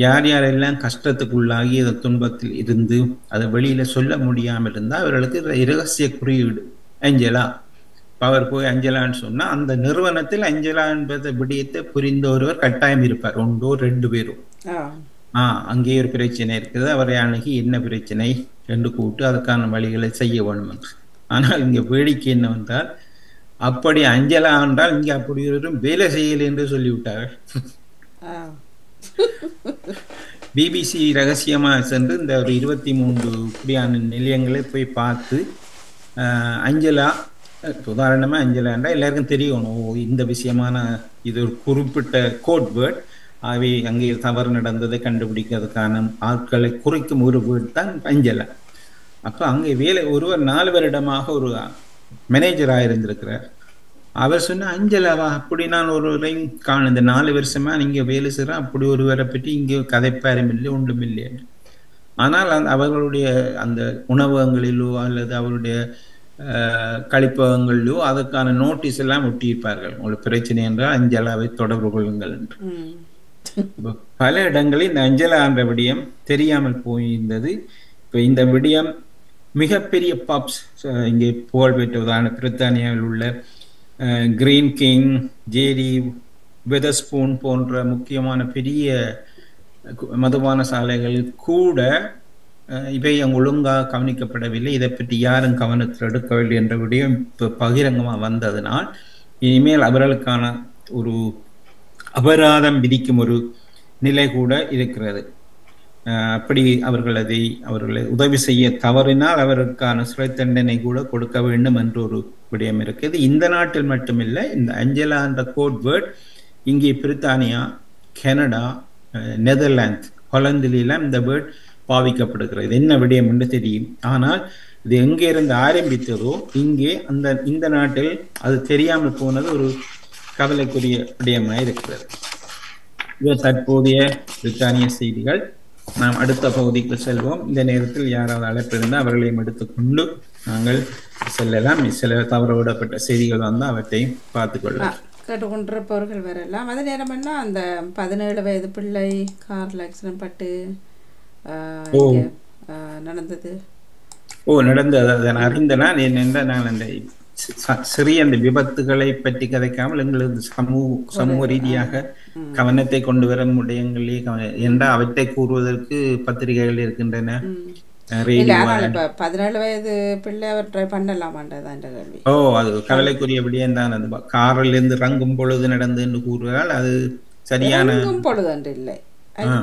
யார் யாரெல்லாம் கஷ்டத்துக்குள்ளாகி அந்த துன்பத்தில் இருந்து அதை வெளியில சொல்ல முடியாமல் இருந்தால் அவர்களுக்கு இரகசிய குறியீடு ஏஞ்சலா. அவர் போய் அஞ்சலான்னு சொன்னா அந்த நிறுவனத்தில் அஞ்சலா என்பதை விடயத்தை புரிந்த ஒருவர் கட்டாயம் இருப்பார், ஒன்றோ ரெண்டு பேரும். அங்கே ஒரு பிரச்சனை இருக்குது, அவரை அணுகி என்ன பிரச்சனை என்று கூப்பிட்டு அதுக்கான வழிகளை செய்ய வேண்டும் என்று. ஆனால் இங்க வேடிக்கை என்னவென்றால், அப்படி அஞ்சலா என்றால் இங்க அப்படி ஒரு வேலை செய்யலை என்று சொல்லிவிட்டார்கள். பிபிசி ரகசியமாக சென்று இந்த ஒரு 23 இப்படியான நிலையங்களை போய் பார்த்து அஞ்சலா, உதாரணமா அஞ்சலாண்டா எல்லாருக்கும் தெரியணும், இந்த விஷயமான இது ஒரு குறிப்பிட்ட கோட் வேர்ட், அவை அங்கே தவறு நடந்ததை கண்டுபிடிக்கிறதுக்கான ஆட்களை குறிக்கும் ஒரு வேர்ட் தான் அஞ்சலா. அப்ப அங்கே ஒருவர் 4 வருடமாக ஒரு மேனேஜராக இருந்திருக்கிறார். அவர் சொன்ன அஞ்சலாவா, அப்படி நான் ஒருவரையும் காணும், இந்த 4 வருஷமா நீங்க வேலை செய்யறேன், அப்படி ஒருவரை பற்றி இங்கே கதைப்பாரும் இல்லை, ஒன்றும் இல்லை. ஆனால் அவர்களுடைய அந்த உணவகங்களிலோ அல்லது அவருடைய கழிப்பகங்களிலோ அதற்கான நோட்டீஸ் எல்லாம் ஒட்டியிருப்பார்கள். உங்களுக்கு பிரச்சனை என்றால் அஞ்சலாவை தொடர்பு கொள்ளுங்கள் என்று. பல இடங்களில் இந்த அஞ்சலா என்ற விடயம் தெரியாமல் போயிருந்தது. இப்ப இந்த விடயம் மிகப்பெரிய பப்ஸ், இங்கே புகழ்பெற்ற உதாரண பிரித்தானியாவில் உள்ள கிரீன் கிங், ஜேடி, வெதர்ஸ்பூன் போன்ற முக்கியமான பெரிய மதுபான சாலைகளில் கூட இவை அங்கு ஒழுங்காக கவனிக்கப்படவில்லை, இதை பற்றி யாரும் கவனத்தில் எடுக்கவில்லை என்ற விடயம் இப்போ பகிரங்கமாக வந்ததனால் இனிமேல் அவர்களுக்கான ஒரு அபராதம் விதிக்கும் ஒரு நிலை கூட இருக்கிறது. அப்படி அவர்களை உதவி செய்ய தவறினால் அவருக்கான சிறை தண்டனை கூட கொடுக்க வேண்டும் என்ற ஒரு விடயம் இருக்குது. இந்த நாட்டில் மட்டுமில்லை, இந்த அஞ்சலா என்ற கோட் வேர்ட் இங்கே பிரித்தானியா, கனடா, நெதர்லாந்து, ஹொலந்திலாம் இந்த வேர்ட் பாவிக்கப்படுகிறது. என்ன விடயம் என்று தெரியும், ஆனால் இது எங்கே இருந்து ஆரம்பித்ததோ இங்கே இந்த நாட்டில் அது தெரியாமல் போனது ஒரு கவலைக்குரிய விடயமாக இருக்கிறது. இது தற்போதைய பிரித்தானிய செய்திகள். நாம் அடுத்த பகுதிக்கு செல்வோம். இந்த நேரத்தில் யாராவது அழைப்பு இருந்தால் அவர்களையும் எடுத்துக்கொண்டு நாங்கள் செல்லலாம். சில தவற விடப்பட்ட செய்திகள் வந்தால் அவற்றையும் பார்த்துக்கொள்ளலாம். கேட்டுக்கொண்டிருப்பவர்கள் வரலாம். அதே நேரம் என்ன, அந்த 17 வயது பிள்ளை கார்ல ஆக்சிடென்ட் பட்டு நடந்தது. நடந்தது, அதை அறிந்தனா என்னென்ற நான் அந்த சிறிய அந்த விபத்துகளை பற்றி கதைக்காமல் எங்களது சமூக ரீதியாக கவனத்தை கொண்டு வர முடியங்களே என்றால் அவற்றை கூறுவதற்கு பத்திரிகைகள் இருக்கின்றன. 17 வயது பிள்ளை அவர் ட்ரை பண்ணலாமான்றதான் கேள்வி. அது கவலைக்குரிய விடயம் தான். அது காரில் இருந்து இறங்கும் பொழுது நடந்து என்று கூறுகிறாள். அது சரியான பொழுது அன்று இல்லை,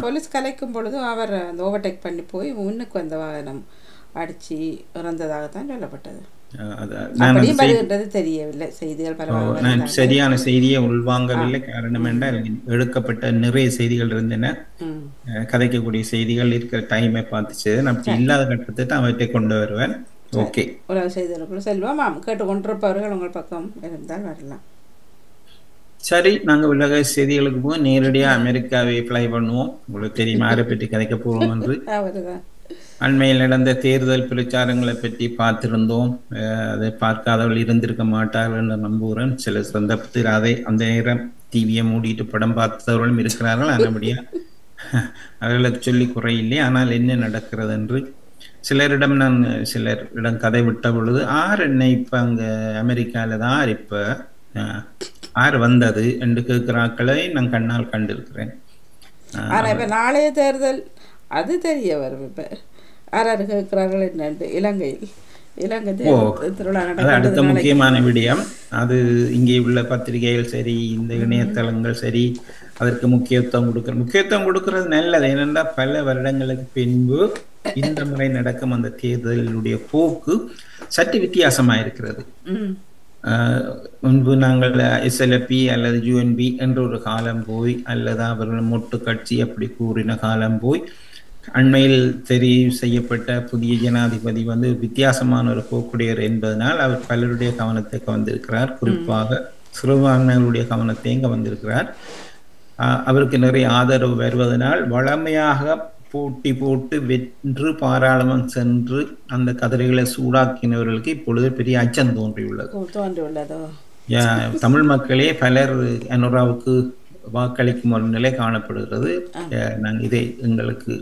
போலீஸ் கலைக்கும் பொழுது அவர் அந்த ஓவர்டேக் பண்ணி போய் முன்னுக்கு வந்த வாகனம் அடிச்சு இறந்ததாகத்தான் சொல்லப்பட்டது. தெரியவில்லை, செய்திகள் சரியான செய்தியை உள்வாங்கவில்லை. காரணம் என்றால் எடுக்கப்பட்ட நிறைய செய்திகள் இருந்தன, கதைக்கக்கூடிய செய்திகள் இருக்கிற டைமை பார்த்து அப்படி இல்லாத கட்டத்தை அவற்றை கொண்டு வருவேன். ஓகே, உலக செய்திகளுக்குள்ள செல்வோம். கேட்டுக்கொண்டிருப்பவர்கள் உங்கள் பக்கம் இருந்தால் வரலாம். சரி, நாங்கள் உலக செய்திகளுக்கு போக நேரடியாக அமெரிக்காவை ஃப்ளை பண்ணுவோம். உங்களுக்கு தெரியுமா யாரை பற்றி கதைக்க போவோம் என்று. அண்மையில் நடந்த தேர்தல் பிரச்சாரங்களை பற்றி பார்த்திருந்தோம். அதை பார்க்காதவர்கள் இருந்திருக்க மாட்டார்கள் என்று நம்புகிறேன். சில சந்தர்ப்பத்தில் அந்த நேரம் டிவியை மூடிட்டு படம் பார்த்தவர்களும் இருக்கிறார்கள். ஆனபடியா அவர்களுக்கு சொல்லி குறையில்லை. ஆனால் என்ன நடக்கிறது என்று சிலரிடம் கதை விட்ட பொழுது என்ன இப்ப அங்க அமெரிக்கால தான் இப்ப வந்தது என்று கேட்கிறாக்களை நான் கண்ணால் கண்டிருக்கிறேன். நாளைய தேர்தல் அது தெரிய வரும். இப்ப யாராரு கேட்கிறார்கள் என்னண்டு இலங்கையில் இலங்கை ஓ திருவிழா அது அடுத்த நடக்கின்றது நாளைக்கு. முக்கியமான விடயம். அது இங்கே உள்ள பத்திரிகைகள் சரி, இந்த இணையதளங்கள் சரி, அதற்கு முக்கியத்துவம் கொடுக்கிறது நல்லது. ஏனென்றால் பல வருடங்களுக்கு பின்பு இந்த முறை நடக்கும் அந்த தேர்தலினுடைய போக்கு சற்று வித்தியாசமாக இருக்கிறது. ம் முன்பு நாங்கள் எஸ்எல்பி அல்லது யூஎன்பி என்ற ஒரு காலம் போய், அல்லது அவர்கள் மொட்டு கட்சி அப்படி கூறின காலம் போய், அண்மையில் தெரிவு செய்யப்பட்ட புதிய ஜனாதிபதி வந்து வித்தியாசமான ஒரு போக்குடையர் என்பதனால் அவர் பலருடைய கவனத்தை கவர்ந்திருக்கிறார். குறிப்பாக சிறுபான்மையினருடைய கவனத்தையும் கவர்ந்திருக்கிறார். அவருக்கு நிறைய ஆதரவு வருவதனால் வளமையாக போட்டி போட்டு வென்று பாராளுமன்றம் சென்று அந்த கதிரைகளை சூடாக்கினவர்களுக்கு இப்பொழுது பெரிய அச்சம் தோன்றியுள்ளது. தமிழ் மக்களே பலர் அனுராவுக்கு வாக்களிக்கும் ஒரு நிலை காணப்படுகிறது. இதை எங்களுக்கு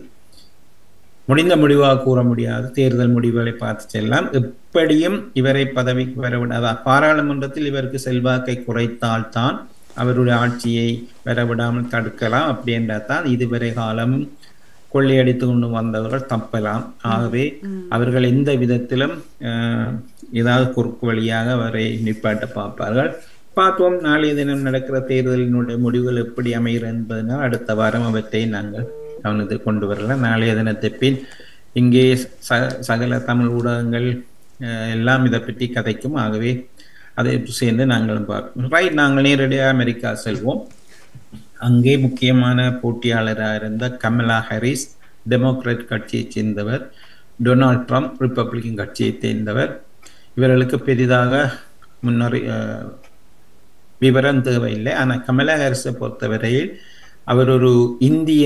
முடிந்த முடிவாக கூற முடியாது. தேர்தல் முடிவுகளை பார்த்து செல்லலாம். எப்படியும் இவரை பதவிக்கு வரவிடாத பாராளுமன்றத்தில் இவருக்கு செல்வாக்கை குறைத்தால்தான் அவருடைய ஆட்சியை வரவிடாமல் தடுக்கலாம். அப்படி என்றால் தான் இதுவரை காலம் கொள்ளையடித்து கொண்டு வந்தவர்கள் தப்பலாம். ஆகவே அவர்கள் எந்த விதத்திலும் ஏதாவது குறுக்கு வழியாக அவரை நிப்பாட்ட பார்ப்பார்கள். பார்ப்போம், நாளைய தினம் நடக்கிற தேர்தலினுடைய முடிவுகள் எப்படி அமைகிறது என்பதனால் அடுத்த வாரம் அவற்றை நாங்கள் கவனத்தில் கொண்டு வரலாம். நாளைய தினத்தை பின் இங்கே சகல தமிழ் ஊடகங்கள் எல்லாம் இதை பற்றி கதைக்கும். ஆகவே அதை சேர்ந்து நாங்களும் பார்ப்போம். ரைட், நாங்கள் நேரடியாக அமெரிக்கா செல்வோம். அங்கே முக்கியமான போட்டியாளராக இருந்த கமலா ஹாரிஸ் டெமோக்ராட் கட்சியைச் சேர்ந்தவர், டொனால்ட் ட்ரம்ப் ரிப்பப்ளிகன் கட்சியைச் சேர்ந்தவர். இவர்களுக்கு பெரிதாக விவரம் தேவையில்லை. ஆனால் கமலா ஹாரிஸை பொறுத்தவரையில் அவர் ஒரு இந்திய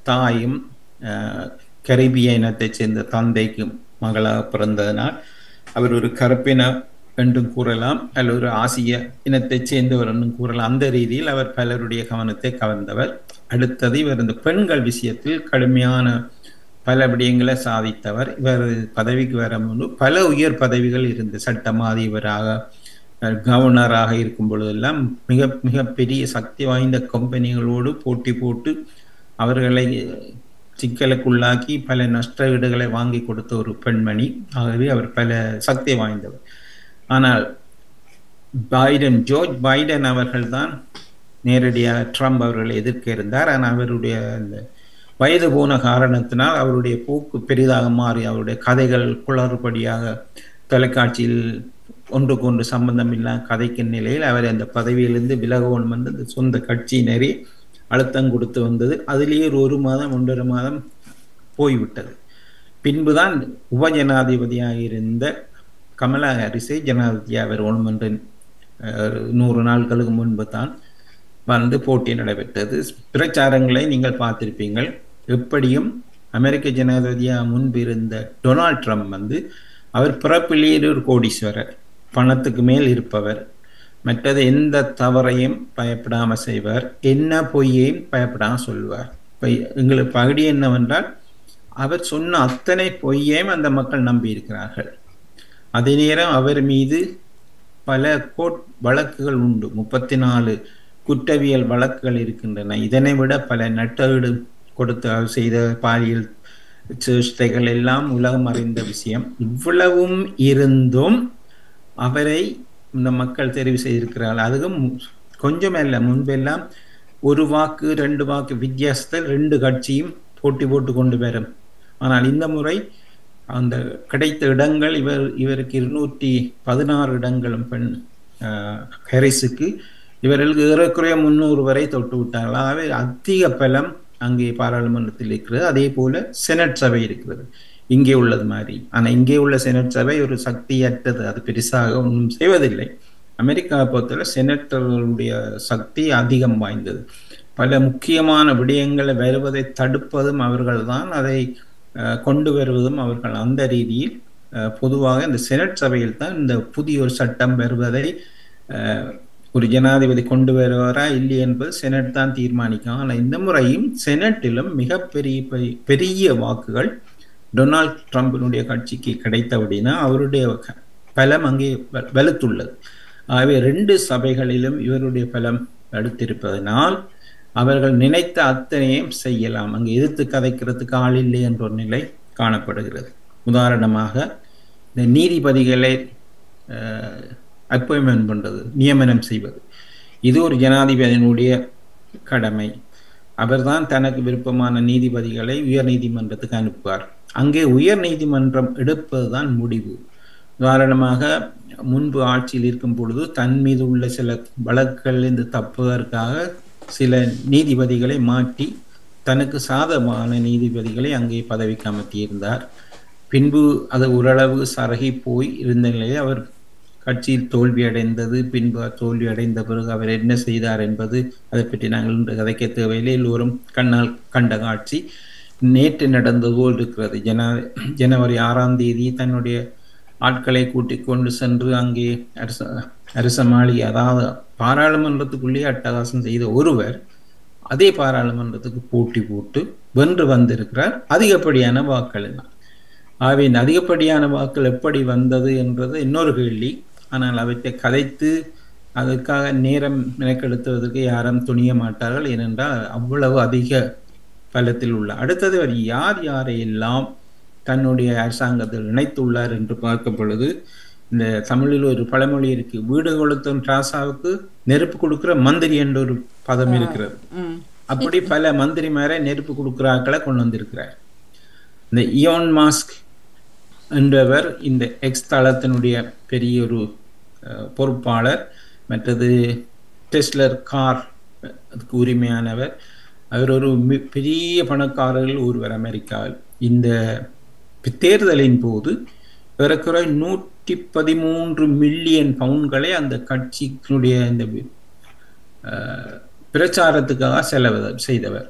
தாயும் கரீபிய இனத்தைச் சேர்ந்த தந்தைக்கு மகளாக பிறந்ததனால் அவர் ஒரு கருப்பின என்றும் கூறலாம், அல்ல ஒரு ஆசிய இனத்தைச் சேர்ந்தவர் என்றும் கூறலாம். அந்த ரீதியில் அவர் பலருடைய கவனத்தை கவர்ந்தவர். அடுத்தது இவர் இந்த பெண்கள் விஷயத்தில் கடுமையான பல விடயங்களை சாதித்தவர். இவர் பதவிக்கு வர முன்பு பல உயர் பதவிகள் இருந்து சட்டமா அதிபராக, கவர்னராக இருக்கும் பொழுதெல்லாம் மிக மிக பெரிய சக்தி வாய்ந்த கம்பெனிகளோடு போட்டி போட்டு அவர்களை சிக்கலுக்குள்ளாக்கி பல நஷ்ட ஈடுகளை வாங்கி கொடுத்த ஒரு பெண்மணி. ஆகவே அவர் பல சக்தி வாய்ந்தவர். ஆனால் ஜோர்ஜ் பைடன் அவர்கள் தான் நேரடியாக ட்ரம்ப் அவர்களை எதிர்க்க இருந்தார். ஆனால் அவருடைய அந்த வயது போன காரணத்தினால் அவருடைய போக்கு பெரிதாக மாறி அவருடைய கதைகள் குளறுபடியாக தொலைக்காட்சியில் ஒன்றுக்கொன்று சம்பந்தம் இல்லாத கதைக்கும் நிலையில் அவர் அந்த பதவியிலிருந்து விலகவும் வந்து அந்த சொந்த கட்சியினரே அழுத்தம் கொடுத்து வந்தது. அதிலேயே ஒரு மாதம் 1.5 மாதம் போய்விட்டது. பின்புதான் உபஜனாதிபதியாக இருந்த கமலா ஹாரிஸை ஜனாதிபதியாக வரணும் என்று 100 நாட்களுக்கு முன்பு தான் வந்து போட்டி நடைபெற்றது. பிரச்சாரங்களை நீங்கள் பார்த்திருப்பீங்கள். எப்படியும் அமெரிக்க ஜனாதிபதியாக முன்பு இருந்த டொனால்ட் ட்ரம்ப் வந்து அவர் பிறப்பிலேயே ஒரு கோடீஸ்வரர், பணத்துக்கு மேல் இருப்பவர், மற்றது எந்த தவறையும் பயப்படாமல் செய்வார், என்ன பொய்யையும் பயப்படாமல் சொல்லுவார். இப்போ எங்களுக்கு பகுதி என்னவென்றால் அவர் சொன்ன அத்தனை பொய்யையும் அந்த மக்கள் நம்பி இருக்கிறார்கள். அதே நேரம் அவர் மீது பல வழக்குகள் உண்டு. 34 குற்றவியல் வழக்குகள் இருக்கின்றன. இதனை விட பல நட்டஈடு கொடுத்து செய்த பாலியல் சேஷ்டைகள் எல்லாம் உலகம் அறிந்த விஷயம். இவ்வளவும் இருந்தும் அவரை இந்த மக்கள் தெரிவு செய்திருக்கிறார்கள். அதுவும் கொஞ்சம் அல்ல, முன்பெல்லாம் 1 வாக்கு 2 வாக்கு வித்தியாசத்தில் 2 கட்சியும் போட்டி போட்டு கொண்டு வரும். ஆனால் இந்த முறை அந்த கிடைத்த இடங்கள் இவருக்கு 216 இடங்களும் பெண் ஹாரிஸுக்கு, இவர்களுக்கு ஏறக்குறைய 300 வரை தொட்டு விட்டார்கள். ஆகவே அதிக பலம் அங்கே பாராளுமன்றத்தில் இருக்கிறது. அதே போல செனட் சபை இருக்கிறது இங்கே உள்ளது மாதிரி. ஆனால் இங்கே உள்ள செனட் சபை ஒரு சக்தியற்றது, அது பெருசாக ஒன்றும் செய்வதில்லை. அமெரிக்காவை பொறுத்தவரை செனட்டர்களுடைய சக்தி அதிகம் வாய்ந்தது. பல முக்கியமான விடயங்களை வருவதை தடுப்பதும் அவர்கள் தான், அதை கொண்டு வருவதும் அவர்கள். அந்த ரீதியில் பொதுவாக இந்த செனட் சபையில் தான் இந்த புதிய ஒரு சட்டம் வருவதை ஒரு ஜனாதிபதி கொண்டு வருவாரா இல்லை என்பது செனட் தான் தீர்மானிக்கும். ஆனால் இந்த முறையும் செனட்டிலும் பெரிய வாக்குகள் டொனால்ட் ட்ரம்பினுடைய கட்சிக்கு கிடைத்தபடினா அவருடைய பலம் அங்கே வலுத்துள்ளது. ஆகவே 2 சபைகளிலும் இவருடைய பலம் வலுத்திருப்பதனால் அவர்கள் நினைத்த அத்தனையும் செய்யலாம். அங்கே எதிர்த்து கதைக்கிறதுக்கு ஆள் இல்லை என்ற ஒரு நிலை காணப்படுகிறது. உதாரணமாக இந்த நீதிபதிகளை அப்பாயின்மெண்ட் பண்ணுறது, நியமனம் செய்வது, இது ஒரு ஜனாதிபதியினுடைய கடமை. அவர்தான் தனக்கு விருப்பமான நீதிபதிகளை உயர் நீதிமன்றத்துக்கு அனுப்புவார். அங்கே உயர் நீதிமன்றம் எடுப்பதுதான் முடிவு. உதாரணமாக முன்பு ஆட்சியில் இருக்கும் பொழுது தன் மீது உள்ள சில வழக்குகளிலிருந்து தப்புவதற்காக சில நீதிபதிகளை மாற்றி தனக்கு சாதகமான நீதிபதிகளை அங்கே பதவிக்கு அமர்த்தியிருந்தார். பின்பு அது ஓரளவு சரகி போய் இருந்த நிலையில் அவர் கட்சியில் தோல்வியடைந்தது. பின்பு தோல்வி அடைந்த பிறகு அவர் என்ன செய்தார் என்பது அதை பற்றி நாங்கள் இன்று கதைக்க தேவையில்லை. எல்லோரும் கண்ணால் கண்ட காட்சி நேற்று நடந்தது போல் இருக்கிறது. ஜனவரி 6ஆம் தேதி தன்னுடைய ஆட்களை கூட்டிக் கொண்டு சென்று அங்கே அரச மாளிகை, அதாவது பாராளுமன்றத்துக்குள்ளேயே அட்டகாசம் செய்த ஒருவர் அதே பாராளுமன்றத்துக்கு போட்டி போட்டு வென்று வந்திருக்கிறார் அதிகப்படியான வாக்கள். ஆகவே இந்த அதிகப்படியான வாக்கள் எப்படி வந்தது என்றது இன்னொரு கேள்வி. ஆனால் அவற்றை கதைத்து அதற்காக நேரம் மெனக்கெடுத்துவதற்கு யாரும் துணிய மாட்டார்கள். ஏனென்றால் அவ்வளவு அதிக பலத்தில் உள்ள. அடுத்தது அவர் யார் யாரையெல்லாம் தன்னுடைய அரசாங்கத்தில் இணைத்துள்ளார் என்று பார்க்கும் பொழுது, இந்த தமிழில் ஒரு பழமொழி இருக்கு, வீடு கொளுத்தும் ராசாவுக்கு நெருப்பு கொடுக்கிற மந்திரி என்ற ஒரு பதம் இருக்கிறது. அப்படி பல மந்திரிமாரை நெருப்பு கொடுக்கிறாக்களை கொண்டு வந்திருக்கிறார். இந்த இயோன் மாஸ்க் என்றவர் இந்த எக்ஸ் தளத்தினுடைய பெரிய ஒரு பொறுப்பாளர். மற்றது டெஸ்லர் கார் அதுக்கு உரிமையானவர். அவர் ஒரு பெரிய பணக்காரர்கள் ஒருவர் அமெரிக்காவில். இந்த தேர்தலின் போது ஏறக்குறை 113 மில்லியன் பவுண்ட்களை அந்த கட்சியினுடைய இந்த பிரச்சாரத்துக்காக செலவு செய்தவர்.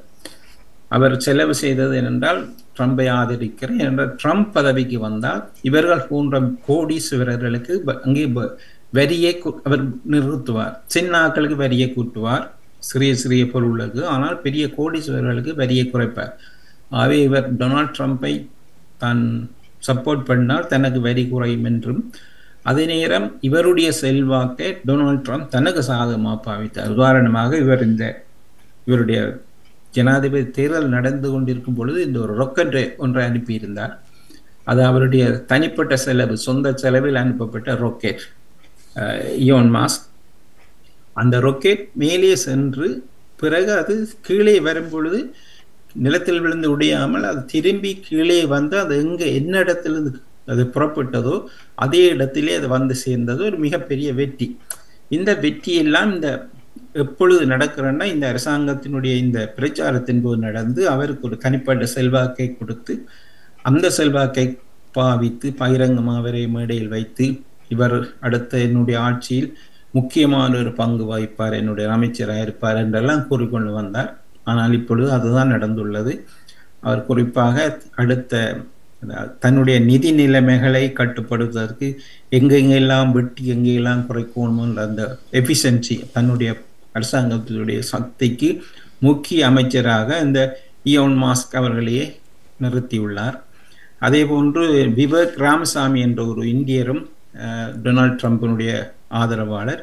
அவர் செலவு செய்தது என்னென்றால் ட்ரம்பை ஆதரிக்கிற, ஏனென்றால் ட்ரம்ப் பதவிக்கு வந்தால் இவர்கள் போன்ற கோடீஸ்வரர்களுக்கு அங்கே வரியை அவர் நிறுத்துவார். சின்ன ஆக்களுக்கு வரியை கூட்டுவார், சிறிய சிறிய பொருளுக்கு. ஆனால் பெரிய கோடீஸ்வரர்களுக்கு வரியை குறைப்பார். ஆகவே இவர் டொனால்ட் ட்ரம்பை தான் சப்போர்ட் பண்ணால் தனக்கு வரி குறையும் என்றும், அதே நேரம் இவருடைய செல்வாக்கை டொனால்ட் ட்ரம்ப் தனக்கு சாதகமாக பாவித்தார். உதாரணமாக இவருடைய ஜனாதிபதி தேர்தல் நடந்து கொண்டிருக்கும் பொழுது இந்த ஒரு ராக்கெட் ஒன்றை அனுப்பியிருந்தார். அது அவருடைய தனிப்பட்ட செலவு, சொந்த செலவில் அனுப்பப்பட்ட ராக்கெட் இயோன் மாஸ்க். அந்த ராக்கெட் மேலே சென்று பிறகு அது கீழே வரும் பொழுது நிலத்தில் விழுந்து உடையாமல் அது திரும்பி கீழே வந்து அது என்ன இடத்திலிருந்து அது புறப்பட்டதோ அதே இடத்திலே அது வந்து சேர்ந்தது. ஒரு மிகப்பெரிய வெற்றி. இந்த வெற்றியெல்லாம் இந்த எப்பொழுது நடக்கிறன்னா இந்த அரசாங்கத்தினுடைய இந்த பிரச்சாரத்தின் போது நடந்து அவருக்கு ஒரு தனிப்பட்ட செல்வாக்கை கொடுத்து அந்த செல்வாக்கை பாவித்து பகிரங்கமாக அவரை மேடையில் வைத்து இவர் அடுத்த என்னுடைய ஆட்சியில் முக்கியமான ஒரு பங்கு வகிப்பார், என்னுடைய அமைச்சராக இருப்பார் என்றெல்லாம் கூறிக்கொண்டு வந்தார். ஆனால் இப்பொழுது அதுதான் நடந்துள்ளது. அவர் குறிப்பாக அடுத்த தன்னுடைய நிதி நிலைமைகளை கட்டுப்படுத்துவதற்கு எங்கெங்கெல்லாம் வெட்டி எங்கெல்லாம் குறைக்கணும் அந்த எஃபிஷியன்சி, தன்னுடைய அரசாங்கத்தினுடைய சக்திக்கு முக்கிய அமைச்சராக இந்த இயோன் மாஸ்க் அவர்களையே நிறுத்தியுள்ளார். அதே போன்று விவேக் ராமசாமி என்ற ஒரு இந்தியரும் டொனால்ட் ட்ரம்பினுடைய ஆதரவாளர்,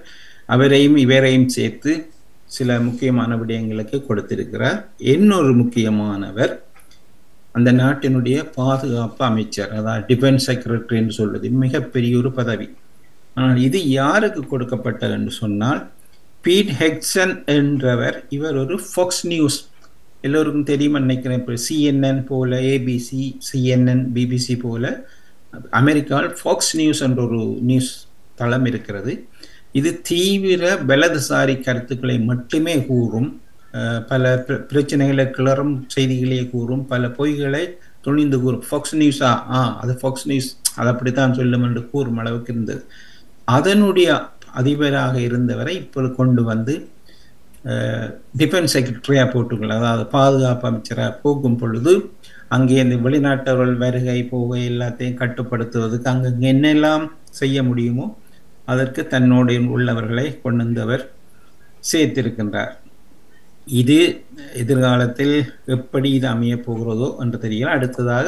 அவரையும் இவரையும் சேர்த்து சில முக்கியமான விடயங்களுக்கு கொடுத்திருக்கிறார். இன்னொரு முக்கியமானவர் அந்த நாட்டினுடைய பாதுகாப்பு அமைச்சர், அதாவது டிஃபென்ஸ் செக்ரட்டரி என்று சொல்வது மிகப்பெரிய ஒரு பதவி. ஆனால் இது யாருக்கு கொடுக்கப்பட்டது என்று சொன்னால் பீட் ஹெக்சன் என்றவர். இவர் ஒரு ஃபாக்ஸ் நியூஸ், எல்லோருக்கும் தெரியும் நினைக்கிறேன், இப்போ CNN போல ABC, CNN, BBC போல அமெரிக்காவில் ஃபாக்ஸ் நியூஸ் என்ற ஒரு நியூஸ் தளம் இருக்கிறது. இது தீவிர வலதுசாரி கருத்துக்களை மட்டுமே கூறும், பல பிரச்சனைகளை கிளறும் செய்திகளே கூறும், பல பொய்களை துணிந்து கூறும். ஃபாக்ஸ் நியூஸா, அது ஃபாக்ஸ் நியூஸ், அது அப்படித்தான் சொல்லும் என்று கூறும் அளவுக்கு இருந்தது. அதனுடைய அதிபராக இருந்தவரை இப்போது கொண்டு வந்து டிஃபென்ஸ் செக்ரட்டரியாக போட்டுக்கொள்ள, அதாவது பாதுகாப்பு அமைச்சராக போகும் பொழுது அங்கே இந்த வெளிநாட்டவர்கள் வருகை போகை எல்லாத்தையும் கட்டுப்படுத்துவதற்கு அங்கே என்னெல்லாம் செய்ய முடியுமோ அதற்கு தன்னோடு உள்ளவர்களை கொண்டு வந்தவர் சேர்த்திருக்கின்றார். இது எதிர்காலத்தில் எப்படி இது அமைய போகிறதோ என்று தெரியல. அடுத்ததாக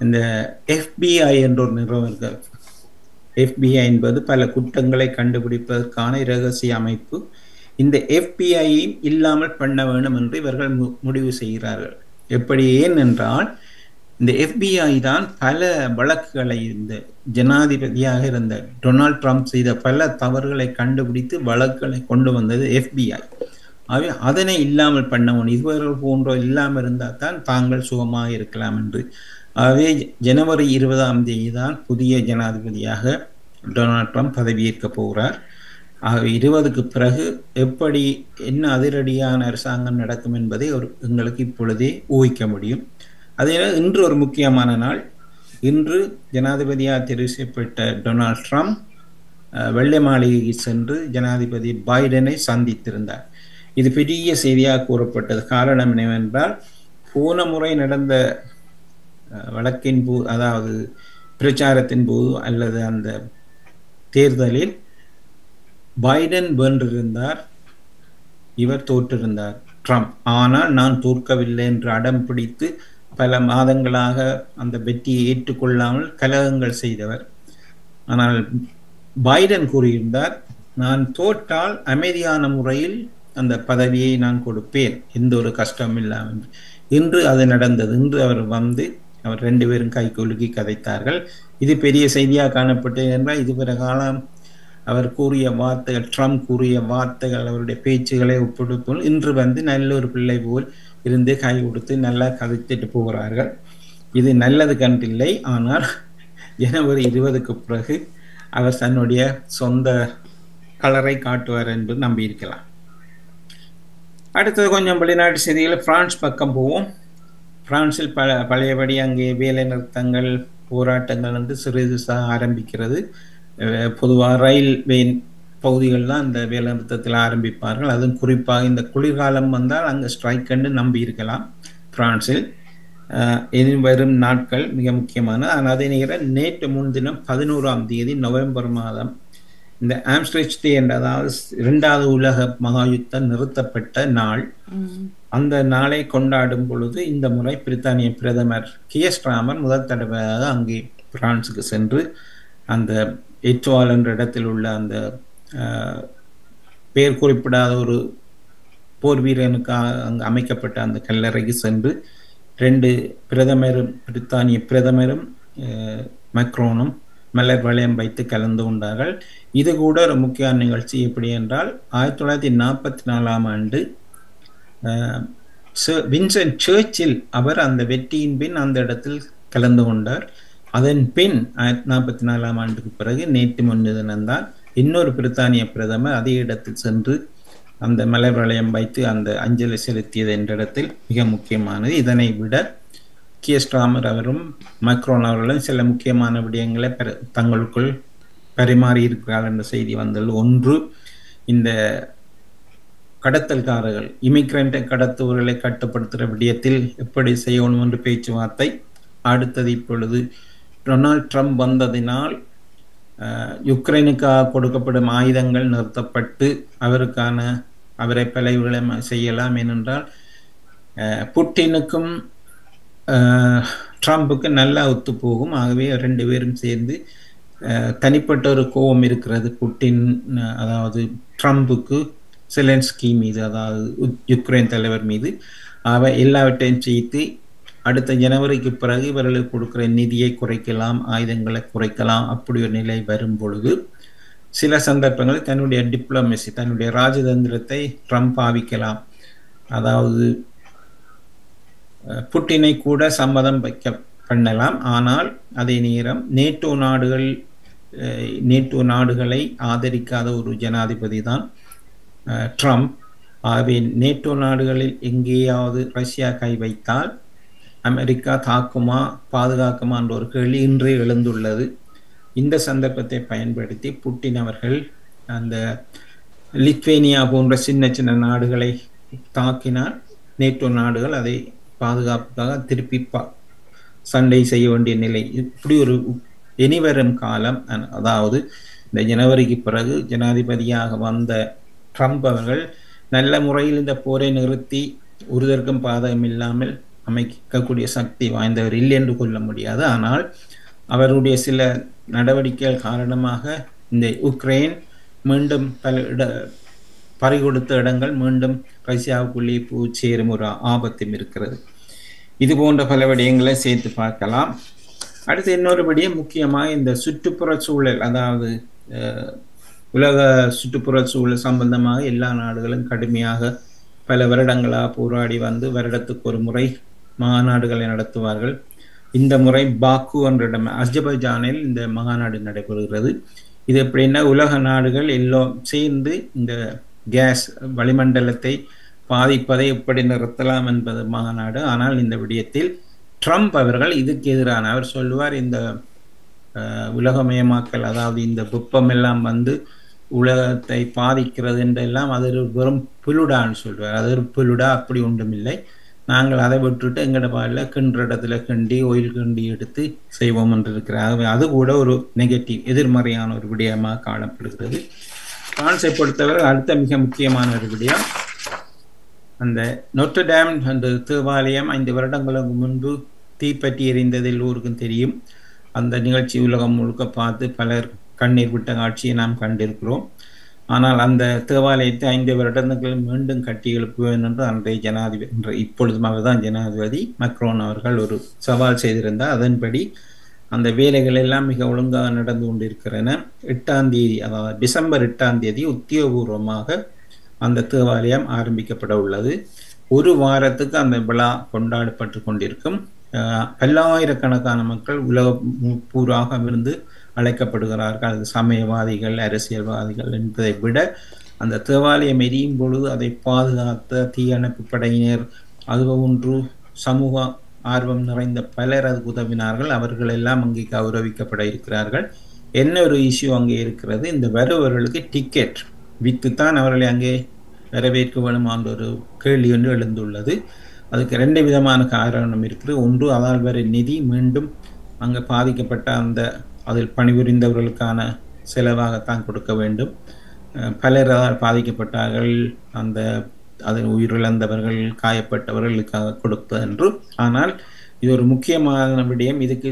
இந்த FBI என்ற ஒரு நிறுவனம் இருக்கிறது. FBI என்பது பல குற்றங்களை கண்டுபிடிப்பதற்கான இரகசிய அமைப்பு. இந்த FBI இல்லாமல் பண்ண வேண்டும் என்று இவர்கள் முடிவு செய்கிறார்கள். எப்படி? ஏனென்றால் இந்த FBI தான் பல வழக்குகளை இந்த ஜனாதிபதியாக இருந்த டொனால்ட் ட்ரம்ப் செய்த பல தவறுகளை கண்டுபிடித்து வழக்குகளை கொண்டு வந்தது FBI. அவை அதனை இல்லாமல் பண்ணவன் இதுவர்கள் போன்ற இல்லாமல் இருந்தால் தான் தாங்கள் சுகமாக இருக்கலாம் என்று. ஆகவே ஜனவரி 20ஆம் தேதி தான் புதிய ஜனாதிபதியாக டொனால்ட் ட்ரம்ப் பதவியேற்க போகிறார். ஆக 20க்கு பிறகு எப்படி என்ன அதிரடியான அரசாங்கம் நடக்கும் என்பதை எங்களுக்கு இப்பொழுதே ஊகிக்க முடியும். அதே இன்று ஒரு முக்கியமான நாள். இன்று ஜனாதிபதியாக தெரிவு செய்யப்பட்ட டொனால்ட் ட்ரம்ப் வெள்ளை மாளிகைக்கு சென்று ஜனாதிபதி பைடனை சந்தித்திருந்தார். இது பெரிய செய்தியாக கூறப்பட்டது. காரணம் என்னவென்றால், போன முறை நடந்த வழக்கின் போது, அதாவது பிரச்சாரத்தின் போது அல்லது அந்த தேர்தலில் பைடன் வென்றிருந்தார், இவர் தோற்றிருந்தார் ட்ரம்ப். ஆனால் நான் தோற்கவில்லை என்று அடம் பிடித்து பல மாதங்களாக அந்த வெற்றியை ஏற்றுக்கொள்ளாமல் கலகங்கள் செய்தவர். ஆனால் பைடன் கூறியிருந்தார், நான் தோற்றால் அமைதியான முறையில் அந்த பதவியை நான் கொடுப்பேன், எந்த ஒரு கஷ்டமும் இல்லாமல். இன்று அது நடந்தது. இன்று அவர் வந்து அவர் 2 பேரும் கை குலுக்கி கதைத்தார்கள். இது பெரிய செய்தியாக காணப்பட்டது என்றால், இதுவரை காலம் அவர் கூறிய வார்த்தைகள், ட்ரம்ப் கூறிய வார்த்தைகள், அவருடைய பேச்சுகளை ஒப்பிடுப்போல் இன்று வந்து நல்ல ஒரு பிள்ளை போல் இருந்து கை கொடுத்து நல்லா கதைத்துட்டு போகிறார்கள். இது நல்லது கண்டில்லை. ஆனால் ஜனவரி 20க்கு பிறகு அவர் தன்னுடைய சொந்த கலரை காட்டுவார் என்று நம்பியிருக்கலாம். அடுத்தது கொஞ்சம் வெளிநாட்டு செய்திகள். பிரான்ஸ் பக்கம் போவோம். பிரான்சில் பழையபடி அங்கே வேலை நிறுத்தங்கள், போராட்டங்கள் என்று சிறிது ஆரம்பிக்கிறது. பொதுவாக ரயில்வே பகுதிகள் தான் இந்த வேலை நிறுத்தத்தில் ஆரம்பிப்பார்கள். அதுவும் குறிப்பாக இந்த குளிர்காலம் வந்தால் அங்கே ஸ்ட்ரைக் என்று நம்பி இருக்கலாம் பிரான்சில். வரும் நாட்கள் மிக முக்கியமான. ஆனால் அதே நேரம் நேற்று முன்தினம் 11ஆம் தேதி நவம்பர் மாதம் இந்த ஆம்ஸ்ட்ரிச் டே என்ற, அதாவது 2வது உலக மகாயுத்தம் நிறுத்தப்பட்ட நாள். அந்த நாளை கொண்டாடும் பொழுது இந்த முறை பிரித்தானிய பிரதமர் கியர் ஸ்டார்மர் முதல் தடவையாக அங்கே பிரான்சுக்கு சென்று அந்த எட்வால் என்ற இடத்தில் உள்ள அந்த பெயர் குறிப்பிடாத ஒரு போர் வீரனுக்காக அங்கு அமைக்கப்பட்ட அந்த கல்லறைக்கு சென்று 2 பிரதமரும், பிரித்தானிய பிரதமரும் மக்ரோனும் மலர் வளையம் வைத்து கலந்து கொண்டார்கள். இது கூட ஒரு முக்கிய நிகழ்ச்சி. எப்படி என்றால், 1944ஆம் ஆண்டு வின்சென்ட் சர்ச்சில் அவர் அந்த வெற்றியின் பின் அந்த இடத்தில் கலந்து கொண்டார். அதன் பின் 1944ஆம் ஆண்டுக்கு பிறகு நேற்று முன்தினம்தான் இன்னொரு பிரித்தானிய பிரதமர் அதே இடத்தில் சென்று அந்த மலர் வளையம் வைத்து அந்த அஞ்சலி செலுத்தியது என்ற இடத்தில் மிக முக்கியமானது. இதனை விட கியர் ஸ்டார்மர் அவரும் மக்ரோன் அவர்களும் சில முக்கியமான விடயங்களை தங்களுக்குள் பரிமாறி இருக்கிறார்கள் என்ற செய்தி வந்தது. ஒன்று, இந்த கடத்தல்காரர்கள், இமிகிரண்டை கடத்துவர்களை கட்டுப்படுத்துகிற விடயத்தில் எப்படி செய்யணும் என்று பேச்சுவார்த்தை. அடுத்தது, இப்பொழுது டொனால்ட் ட்ரம்ப் வந்ததினால் யுக்ரைனுக்காக கொடுக்கப்படும் ஆயுதங்கள் நிறுத்தப்பட்டு அவரை பலவுகளை செய்யலாம். ஏனென்றால் புட்டினுக்கும் ட்ரம்புக்கு நல்லா ஒத்து போகும். ஆகவே 2 பேரும் சேர்ந்து தனிப்பட்ட ஒரு கோபம் இருக்கிறது புட்டின், அதாவது ட்ரம்புக்கு செலன்ஸ்கி மீது, அதாவது யுக்ரைன் தலைவர் மீது. எல்லாவற்றையும் செய்து அடுத்த ஜனவரிக்கு பிறகு இவர்களுக்கு கொடுக்கிற நிதியை குறைக்கலாம், ஆயுதங்களை குறைக்கலாம். அப்படி ஒரு நிலை வரும் பொழுது சில சந்தர்ப்பங்களில் தன்னுடைய டிப்ளமசி, தன்னுடைய ராஜதந்திரத்தை ட்ரம்ப் பாவிக்கலாம். அதாவது புட்டினை கூட சம்மதம் வைக்க பண்ணலாம். ஆனால் அதே நேரம் நேட்டோ நாடுகளை ஆதரிக்காத ஒரு ஜனாதிபதி தான் ட்ரம்ப். ஆகவே நேட்டோ நாடுகளில் எங்கேயாவது ரஷ்யா கை வைத்தால் அமெரிக்கா தாக்குமா, பாதுகாக்குமா என்ற ஒரு கேள்வி இன்றே எழுந்துள்ளது. இந்த சந்தர்ப்பத்தை பயன்படுத்தி புட்டின் அவர்கள் அந்த லித்வேனியா போன்ற சின்ன சின்ன நாடுகளை தாக்கினால் நேட்டோ நாடுகள் அதை பாதுகாப்புக்காக திருப்பி சண்டை செய்ய வேண்டிய நிலை. இப்படி ஒரு இனிவரும் காலம், அதாவது இந்த ஜனவரிக்கு பிறகு ஜனாதிபதியாக வந்த ட்ரம்ப் அவர்கள் நல்ல முறையில் இந்த போரை நிறுத்தி ஒருதற்கும் பாதகம் இல்லாமல் அமைக்கக்கூடிய சக்தி வாய்ந்தவர் இல்லை என்று கொள்ள முடியாது. ஆனால் அவருடைய சில நடவடிக்கைகள் காரணமாக இந்த உக்ரைன் மீண்டும் பறிகொடுத்த இடங்கள் மீண்டும் ரஷ்யாவுக்குள்ளே சேரும் ஒரு ஆபத்தும் இருக்கிறது. இது போன்ற பல விடயங்களை சேர்த்து பார்க்கலாம். அடுத்து இன்னொரு விடயம் முக்கியமாக இந்த சுற்றுப்புற சூழல், அதாவது உலக சுற்றுப்புற சூழல் சம்பந்தமாக எல்லா நாடுகளும் கடுமையாக பல வருடங்களாக போராடி வந்து வருடத்துக்கு ஒரு முறை மாநாடுகளை நடத்துவார்கள். இந்த முறை பாக்கு என்ற இடம் அஜர்பைஜானில் இந்த மாநாடு நடைபெறுகிறது. இது எப்படின்னா உலக நாடுகள் எல்லாம் சேர்ந்து இந்த கேஸ் வளிமண்டலத்தை பாதிப்பதை எப்படி நிறுத்தலாம் என்பது மாநாடு. ஆனால் இந்த விடயத்தில் ட்ரம்ப் அவர்கள் இதுக்கு எதிரான, அவர் சொல்லுவார் இந்த உலகமயமாக்கல், அதாவது இந்த வெப்பம் எல்லாம் வந்து உலகத்தை பாதிக்கிறது என்றெல்லாம் அது வெறும் புலுடான்னு சொல்வார். அது ஒரு புலுடா, அப்படி ஒன்றும் இல்லை. நாங்கள் அதை விட்டுட்டு எங்கட பாலில் கின்ற இடத்துல கிண்டி ஒயில் கிண்டி எடுத்து செய்வோம் என்று இருக்கிறார். அது கூட ஒரு நெகட்டிவ், எதிர்மறையான ஒரு விடயமாக காணப்படுகிறது. பிரான்ஸை பொறுத்தவரை அடுத்த மிக முக்கியமான ஒரு விடயம், அந்த நோட்டர்டேம் அந்த தேவாலயம் 5 வருடங்களுக்கு முன்பு தீப்பற்றி எரிந்தது எல்லோருக்கும் தெரியும். அந்த நிகழ்ச்சி உலகம் முழுக்க பார்த்து பலர் கண்ணீர் விட்ட காட்சியை நாம் கண்டிருக்கிறோம். ஆனால் அந்த தேவாலயத்தை 5 வருடங்கள் மீண்டும் கட்டி எழுப்புவேன் என்று அன்றைய ஜனாதிபதி, இப்பொழுதும் அவர்தான் ஜனாதிபதி மக்ரோன் அவர்கள் ஒரு சவால் செய்திருந்தார். அதன்படி அந்த வேலைகள் எல்லாம் மிக ஒழுங்காக நடந்து கொண்டிருக்கிறன. 8ஆம் தேதி, அதாவது டிசம்பர் 8ஆம் தேதி உத்தியோகபூர்வமாக அந்த தேவாலயம் ஆரம்பிக்கப்பட உள்ளது. ஒரு வாரத்துக்கு அந்த விழா கொண்டாடப்பட்டு கொண்டிருக்கும். பல்லாயிரக்கணக்கான மக்கள் உலகம் பூராக இருந்து அழைக்கப்படுகிறார்கள். அது சமயவாதிகள், அரசியல்வாதிகள் என்பதை விட அந்த தேவாலயம் எரியும் பொழுது அதை பாதுகாத்த தீயணைப்பு படையினர், அதுபோன்று சமூக ஆர்வம் நிறைந்த பலர் அதுக்கு உதவினார்கள். அவர்கள் எல்லாம் அங்கே கௌரவிக்கப்பட இருக்கிறார்கள். என்ன ஒரு இஷ்யூ அங்கே இருக்கிறது, இந்த வருபவர்களுக்கு டிக்கெட் வித்துத்தான் அவர்களை அங்கே வரவேற்க வேணுமான ஒரு கேள்வி ஒன்று எழுந்துள்ளது. அதுக்கு 2 விதமான காரணம் இருக்குது. ஒன்று, அதால் வரை நிதி மீண்டும் அங்கே பாதிக்கப்பட்ட அந்த அதில் பணிபுரிந்தவர்களுக்கான செலவாகத்தான் கொடுக்க வேண்டும். பலர் அதால் பாதிக்கப்பட்டார்கள், அந்த அதில் உயிரிழந்தவர்கள், காயப்பட்டவர்களுக்காக கொடுப்பது என்று. ஆனால் இது ஒரு முக்கியமான விடயம். இதுக்கு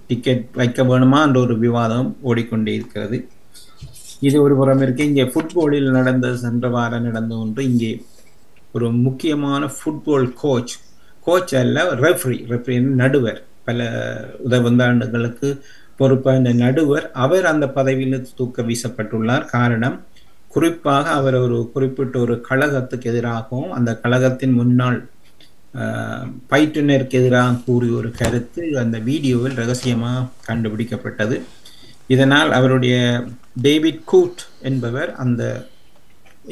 டிக்கெட் வைக்க வேணுமா என்ற ஒரு விவாதம் ஓடிக்கொண்டே இருக்கிறது. இது ஒரு புறம் இருக்கு. இங்கே ஃபுட்பாலில் நடந்த சென்ற வாரம் நடந்த ஒன்று. இங்கே ஒரு முக்கியமான ஃபுட்பால் கோச் அல்ல, ரெஃப்ரி நடுவர், பல உதவிந்தாண்டுகளுக்கு பொறுப்பாக இந்த நடுவர், அவர் அந்த பதவியில் தூக்க வீசப்பட்டுள்ளார். காரணம், குறிப்பாக அவர் ஒரு குறிப்பிட்ட ஒரு கழகத்துக்கு எதிராகவும் அந்த கழகத்தின் முன்னாள் பயிற்றுனருக்கு எதிராக கூறிய ஒரு கருத்து அந்த வீடியோவில் ரகசியமாக கண்டுபிடிக்கப்பட்டது. இதனால் அவருடைய டேவிட் கூட் என்பவர் அந்த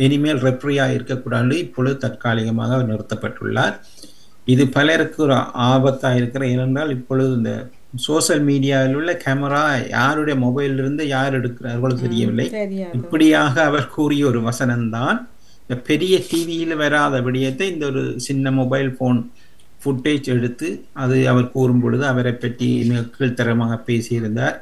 இனிமேல் ரெஃப்ரியாக இருக்கக்கூடாது, இப்பொழுது தற்காலிகமாக நிறுத்தப்பட்டுள்ளார். இது பலருக்கு ஒரு ஆபத்தாக இருக்கிற, ஏனென்றால் இப்பொழுது இந்த சோசியல் மீடியாவில் உள்ள கேமரா யாருடைய மொபைலிருந்து யார் எடுக்கிறார்களோ தெரியவில்லை. இப்படியாக அவர் கூறிய ஒரு வசனம்தான் இந்த பெரிய டிவியில் வராத விடயத்தை இந்த ஒரு சின்ன மொபைல் ஃபோன் ஃபுட்டேஜ் எடுத்து அது அவர் கூறும் பொழுது அவரை பற்றி மிக கீழ்த்தரமாக பேசியிருந்தார்.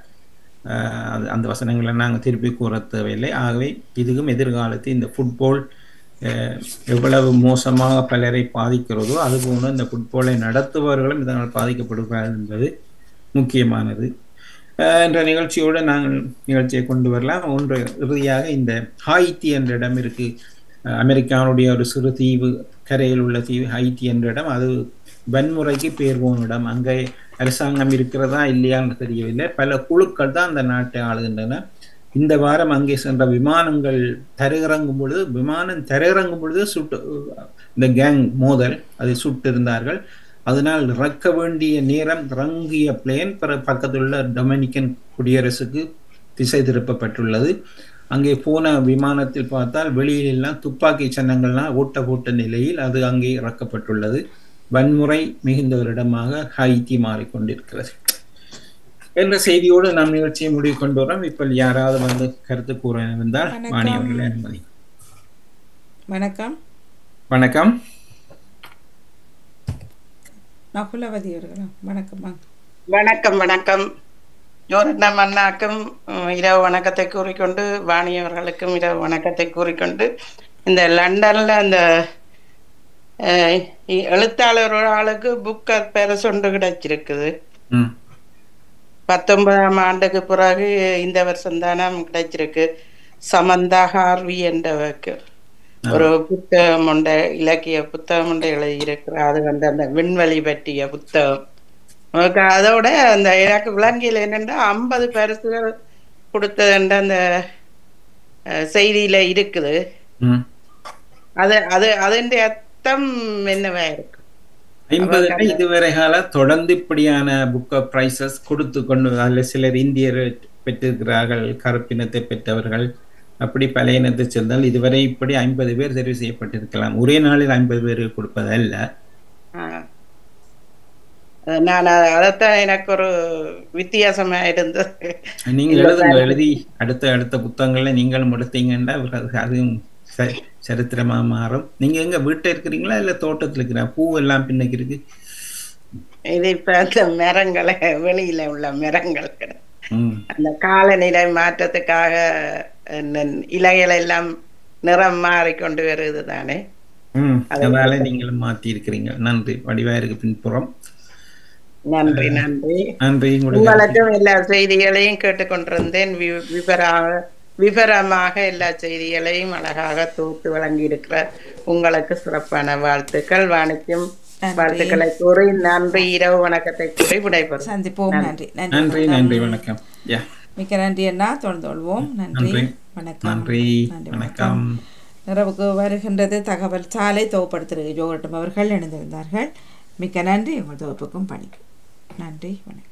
அந்த வசனங்களை நாங்கள் திருப்பி கூற தேவையில்லை. ஆகவே இதுவும் எதிர்காலத்தில் இந்த ஃபுட்பால் எவ்வளவு மோசமாக பலரை பாதிக்கிறதோ அதுபோல இந்த ஃபுட்பாலை நடத்துபவர்களும் இதனால் பாதிக்கப்படுகிறார்கள் என்பது முக்கியமானது. என்ற நிகழ்ச்சியோடு நாங்கள் நிகழ்ச்சியை கொண்டு வரலாம். ஒன்று இறுதியாக இந்த ஹாய்த்தி என்ற இடம் இருக்கு, அமெரிக்காவுடைய ஒரு சிறு தீவு, கரையில் உள்ள தீவு ஹைத்தி என்ற இடம். அது வன்முறைக்கு பேர் போன இடம். அங்கே அரசாங்கம் இருக்கிறதா இல்லையான்னு தெரியவில்லை. பல குழுக்கள் தான் அந்த நாட்டை ஆளுகின்றன. இந்த வாரம் அங்கே சென்ற விமானம் தரையிறங்கும் பொழுது சுட்டு இந்த கேங் மோதல் அதை சுட்டிருந்தார்கள். அதனால் இறக்க வேண்டிய நேரம் இறங்கிய பிளேன் பக்கத்துள்ள டொமினிக்கன் குடியரசுக்கு திசை திருப்பப்பட்டுள்ளது. அங்கே போன விமானத்தில் பார்த்தால் வெளியிலெல்லாம் துப்பாக்கி சின்னங்கள்லாம் ஓட்ட நிலையில் அது அங்கே இறக்கப்பட்டுள்ளது. வன்முறை மிகுந்த ஒரு இடமாக ஹைத்தி மாறிக்கொண்டிருக்கிறது என்ற செய்தியோடு நாம் நிகழ்ச்சியை முடிவு கொண்டு வரோம். இப்போ யாராவது வந்து கருத்து கூற இருந்தால் வாணி அவர்களை அனுமதி. வணக்கம். வணக்கம் நகுலவதி அவர்களா? வணக்கம். வணக்கம் வணக்கம். ஜோரட்னம் அண்ணாக்கும் இரவு வணக்கத்தை கூறிக்கொண்டு, வாணி அவர்களுக்கும் இரவு வணக்கத்தை கூறிக்கொண்டு, இந்த லண்டன்ல அந்த எழுத்தாளர் ஒரு ஆளுக்கு புக்கர் பரிசு ஒன்று கிடைச்சிருக்குது. 19ஆம் ஆண்டுக்கு பிறகு இந்த வருஷம் தானே கிடைச்சிருக்கு. சமந்தா ஹார்வி என்றவருக்கு ஒரு புத்தகம் உண்டு, இலக்கிய புத்தகம் உண்டு எழுதியிருக்கிறார். அது வந்து அந்த விண்வெளி பற்றிய புத்தகம். உனக்கு அதோட அந்த எனக்கு விளங்கியில் என்னென்னா 50 பரிசுகள் கொடுத்ததுன்ற அந்த செய்தியில இருக்குது. அது அது அதனுடைய அர்த்தம் என்னவா இருக்கு? 50 இதுவரை கால தொடர்ந்து இப்படியான புக் ஆஃப் பிரைசஸ் கொடுத்து கொண்டு, அதில் சிலர் இந்தியர் பெற்றிருக்கிறார்கள், கருப்பினத்தை பெற்றவர்கள், அப்படி பல இனத்தை சேர்ந்தால் இதுவரை இப்படி 50 பேர் தெரிவு செய்யப்பட்டிருக்கலாம். ஒரே நாளில் 50 பேருக்கு கொடுப்பதல்ல. நான் அதைத்தான் எனக்கு ஒரு வித்தியாசமா இருந்தது. நீங்க எழுதி அடுத்த புத்தகங்கள்ல நீங்களும் எடுத்தீங்கன்னா அதுவும் சரித்திரமா மாறும். நீங்க எங்க வீட்டை இருக்கிறீங்களா இல்ல தோட்டத்துல இருக்கிற? பூ எல்லாம் பின்னைக்கு இருக்கு. இது இப்ப அந்த மரங்களை, வெளியில உள்ள மரங்கள் அந்த காலநிலை மாற்றத்துக்காக இலைகள் எல்லாம் நிறம் மாறிக்கொண்டு வருது தானே. அதனால நீங்களும் மாத்தி இருக்கிறீங்க. நன்றி. வடிவா இருக்கு பின்புறம். நன்றி நன்றி நன்றி. உங்களுக்கும் எல்லா செய்திகளையும் கேட்டுக்கொண்டிருந்தேன். விவரமாக எல்லா செய்திகளையும் அழகாக தொகுத்து வழங்கி இருக்கிற உங்களுக்கு சிறப்பான வாழ்த்துக்கள். வாணிக்கும் வாழ்த்துக்களை கூறி நன்றி. இரவு வணக்கத்தை கூறி விடைபெறும். சந்திப்போம். நன்றி நன்றி நன்றி. வணக்கம். மிக்க நன்றி அண்ணா. தொடர்ந்து கொள்வோம். நன்றி. வணக்கம். நன்றி. வணக்கம். நிறைவுக்கு வருகின்றது தகவல் சாலை தொகுப்படுத்துகிற ஜோகட்டம் அவர்கள் இணைந்திருந்தார்கள். மிக்க நன்றி. உங்கள் தொகுப்புக்கும் பணிக்கும் நன்றி. வணக்கம்.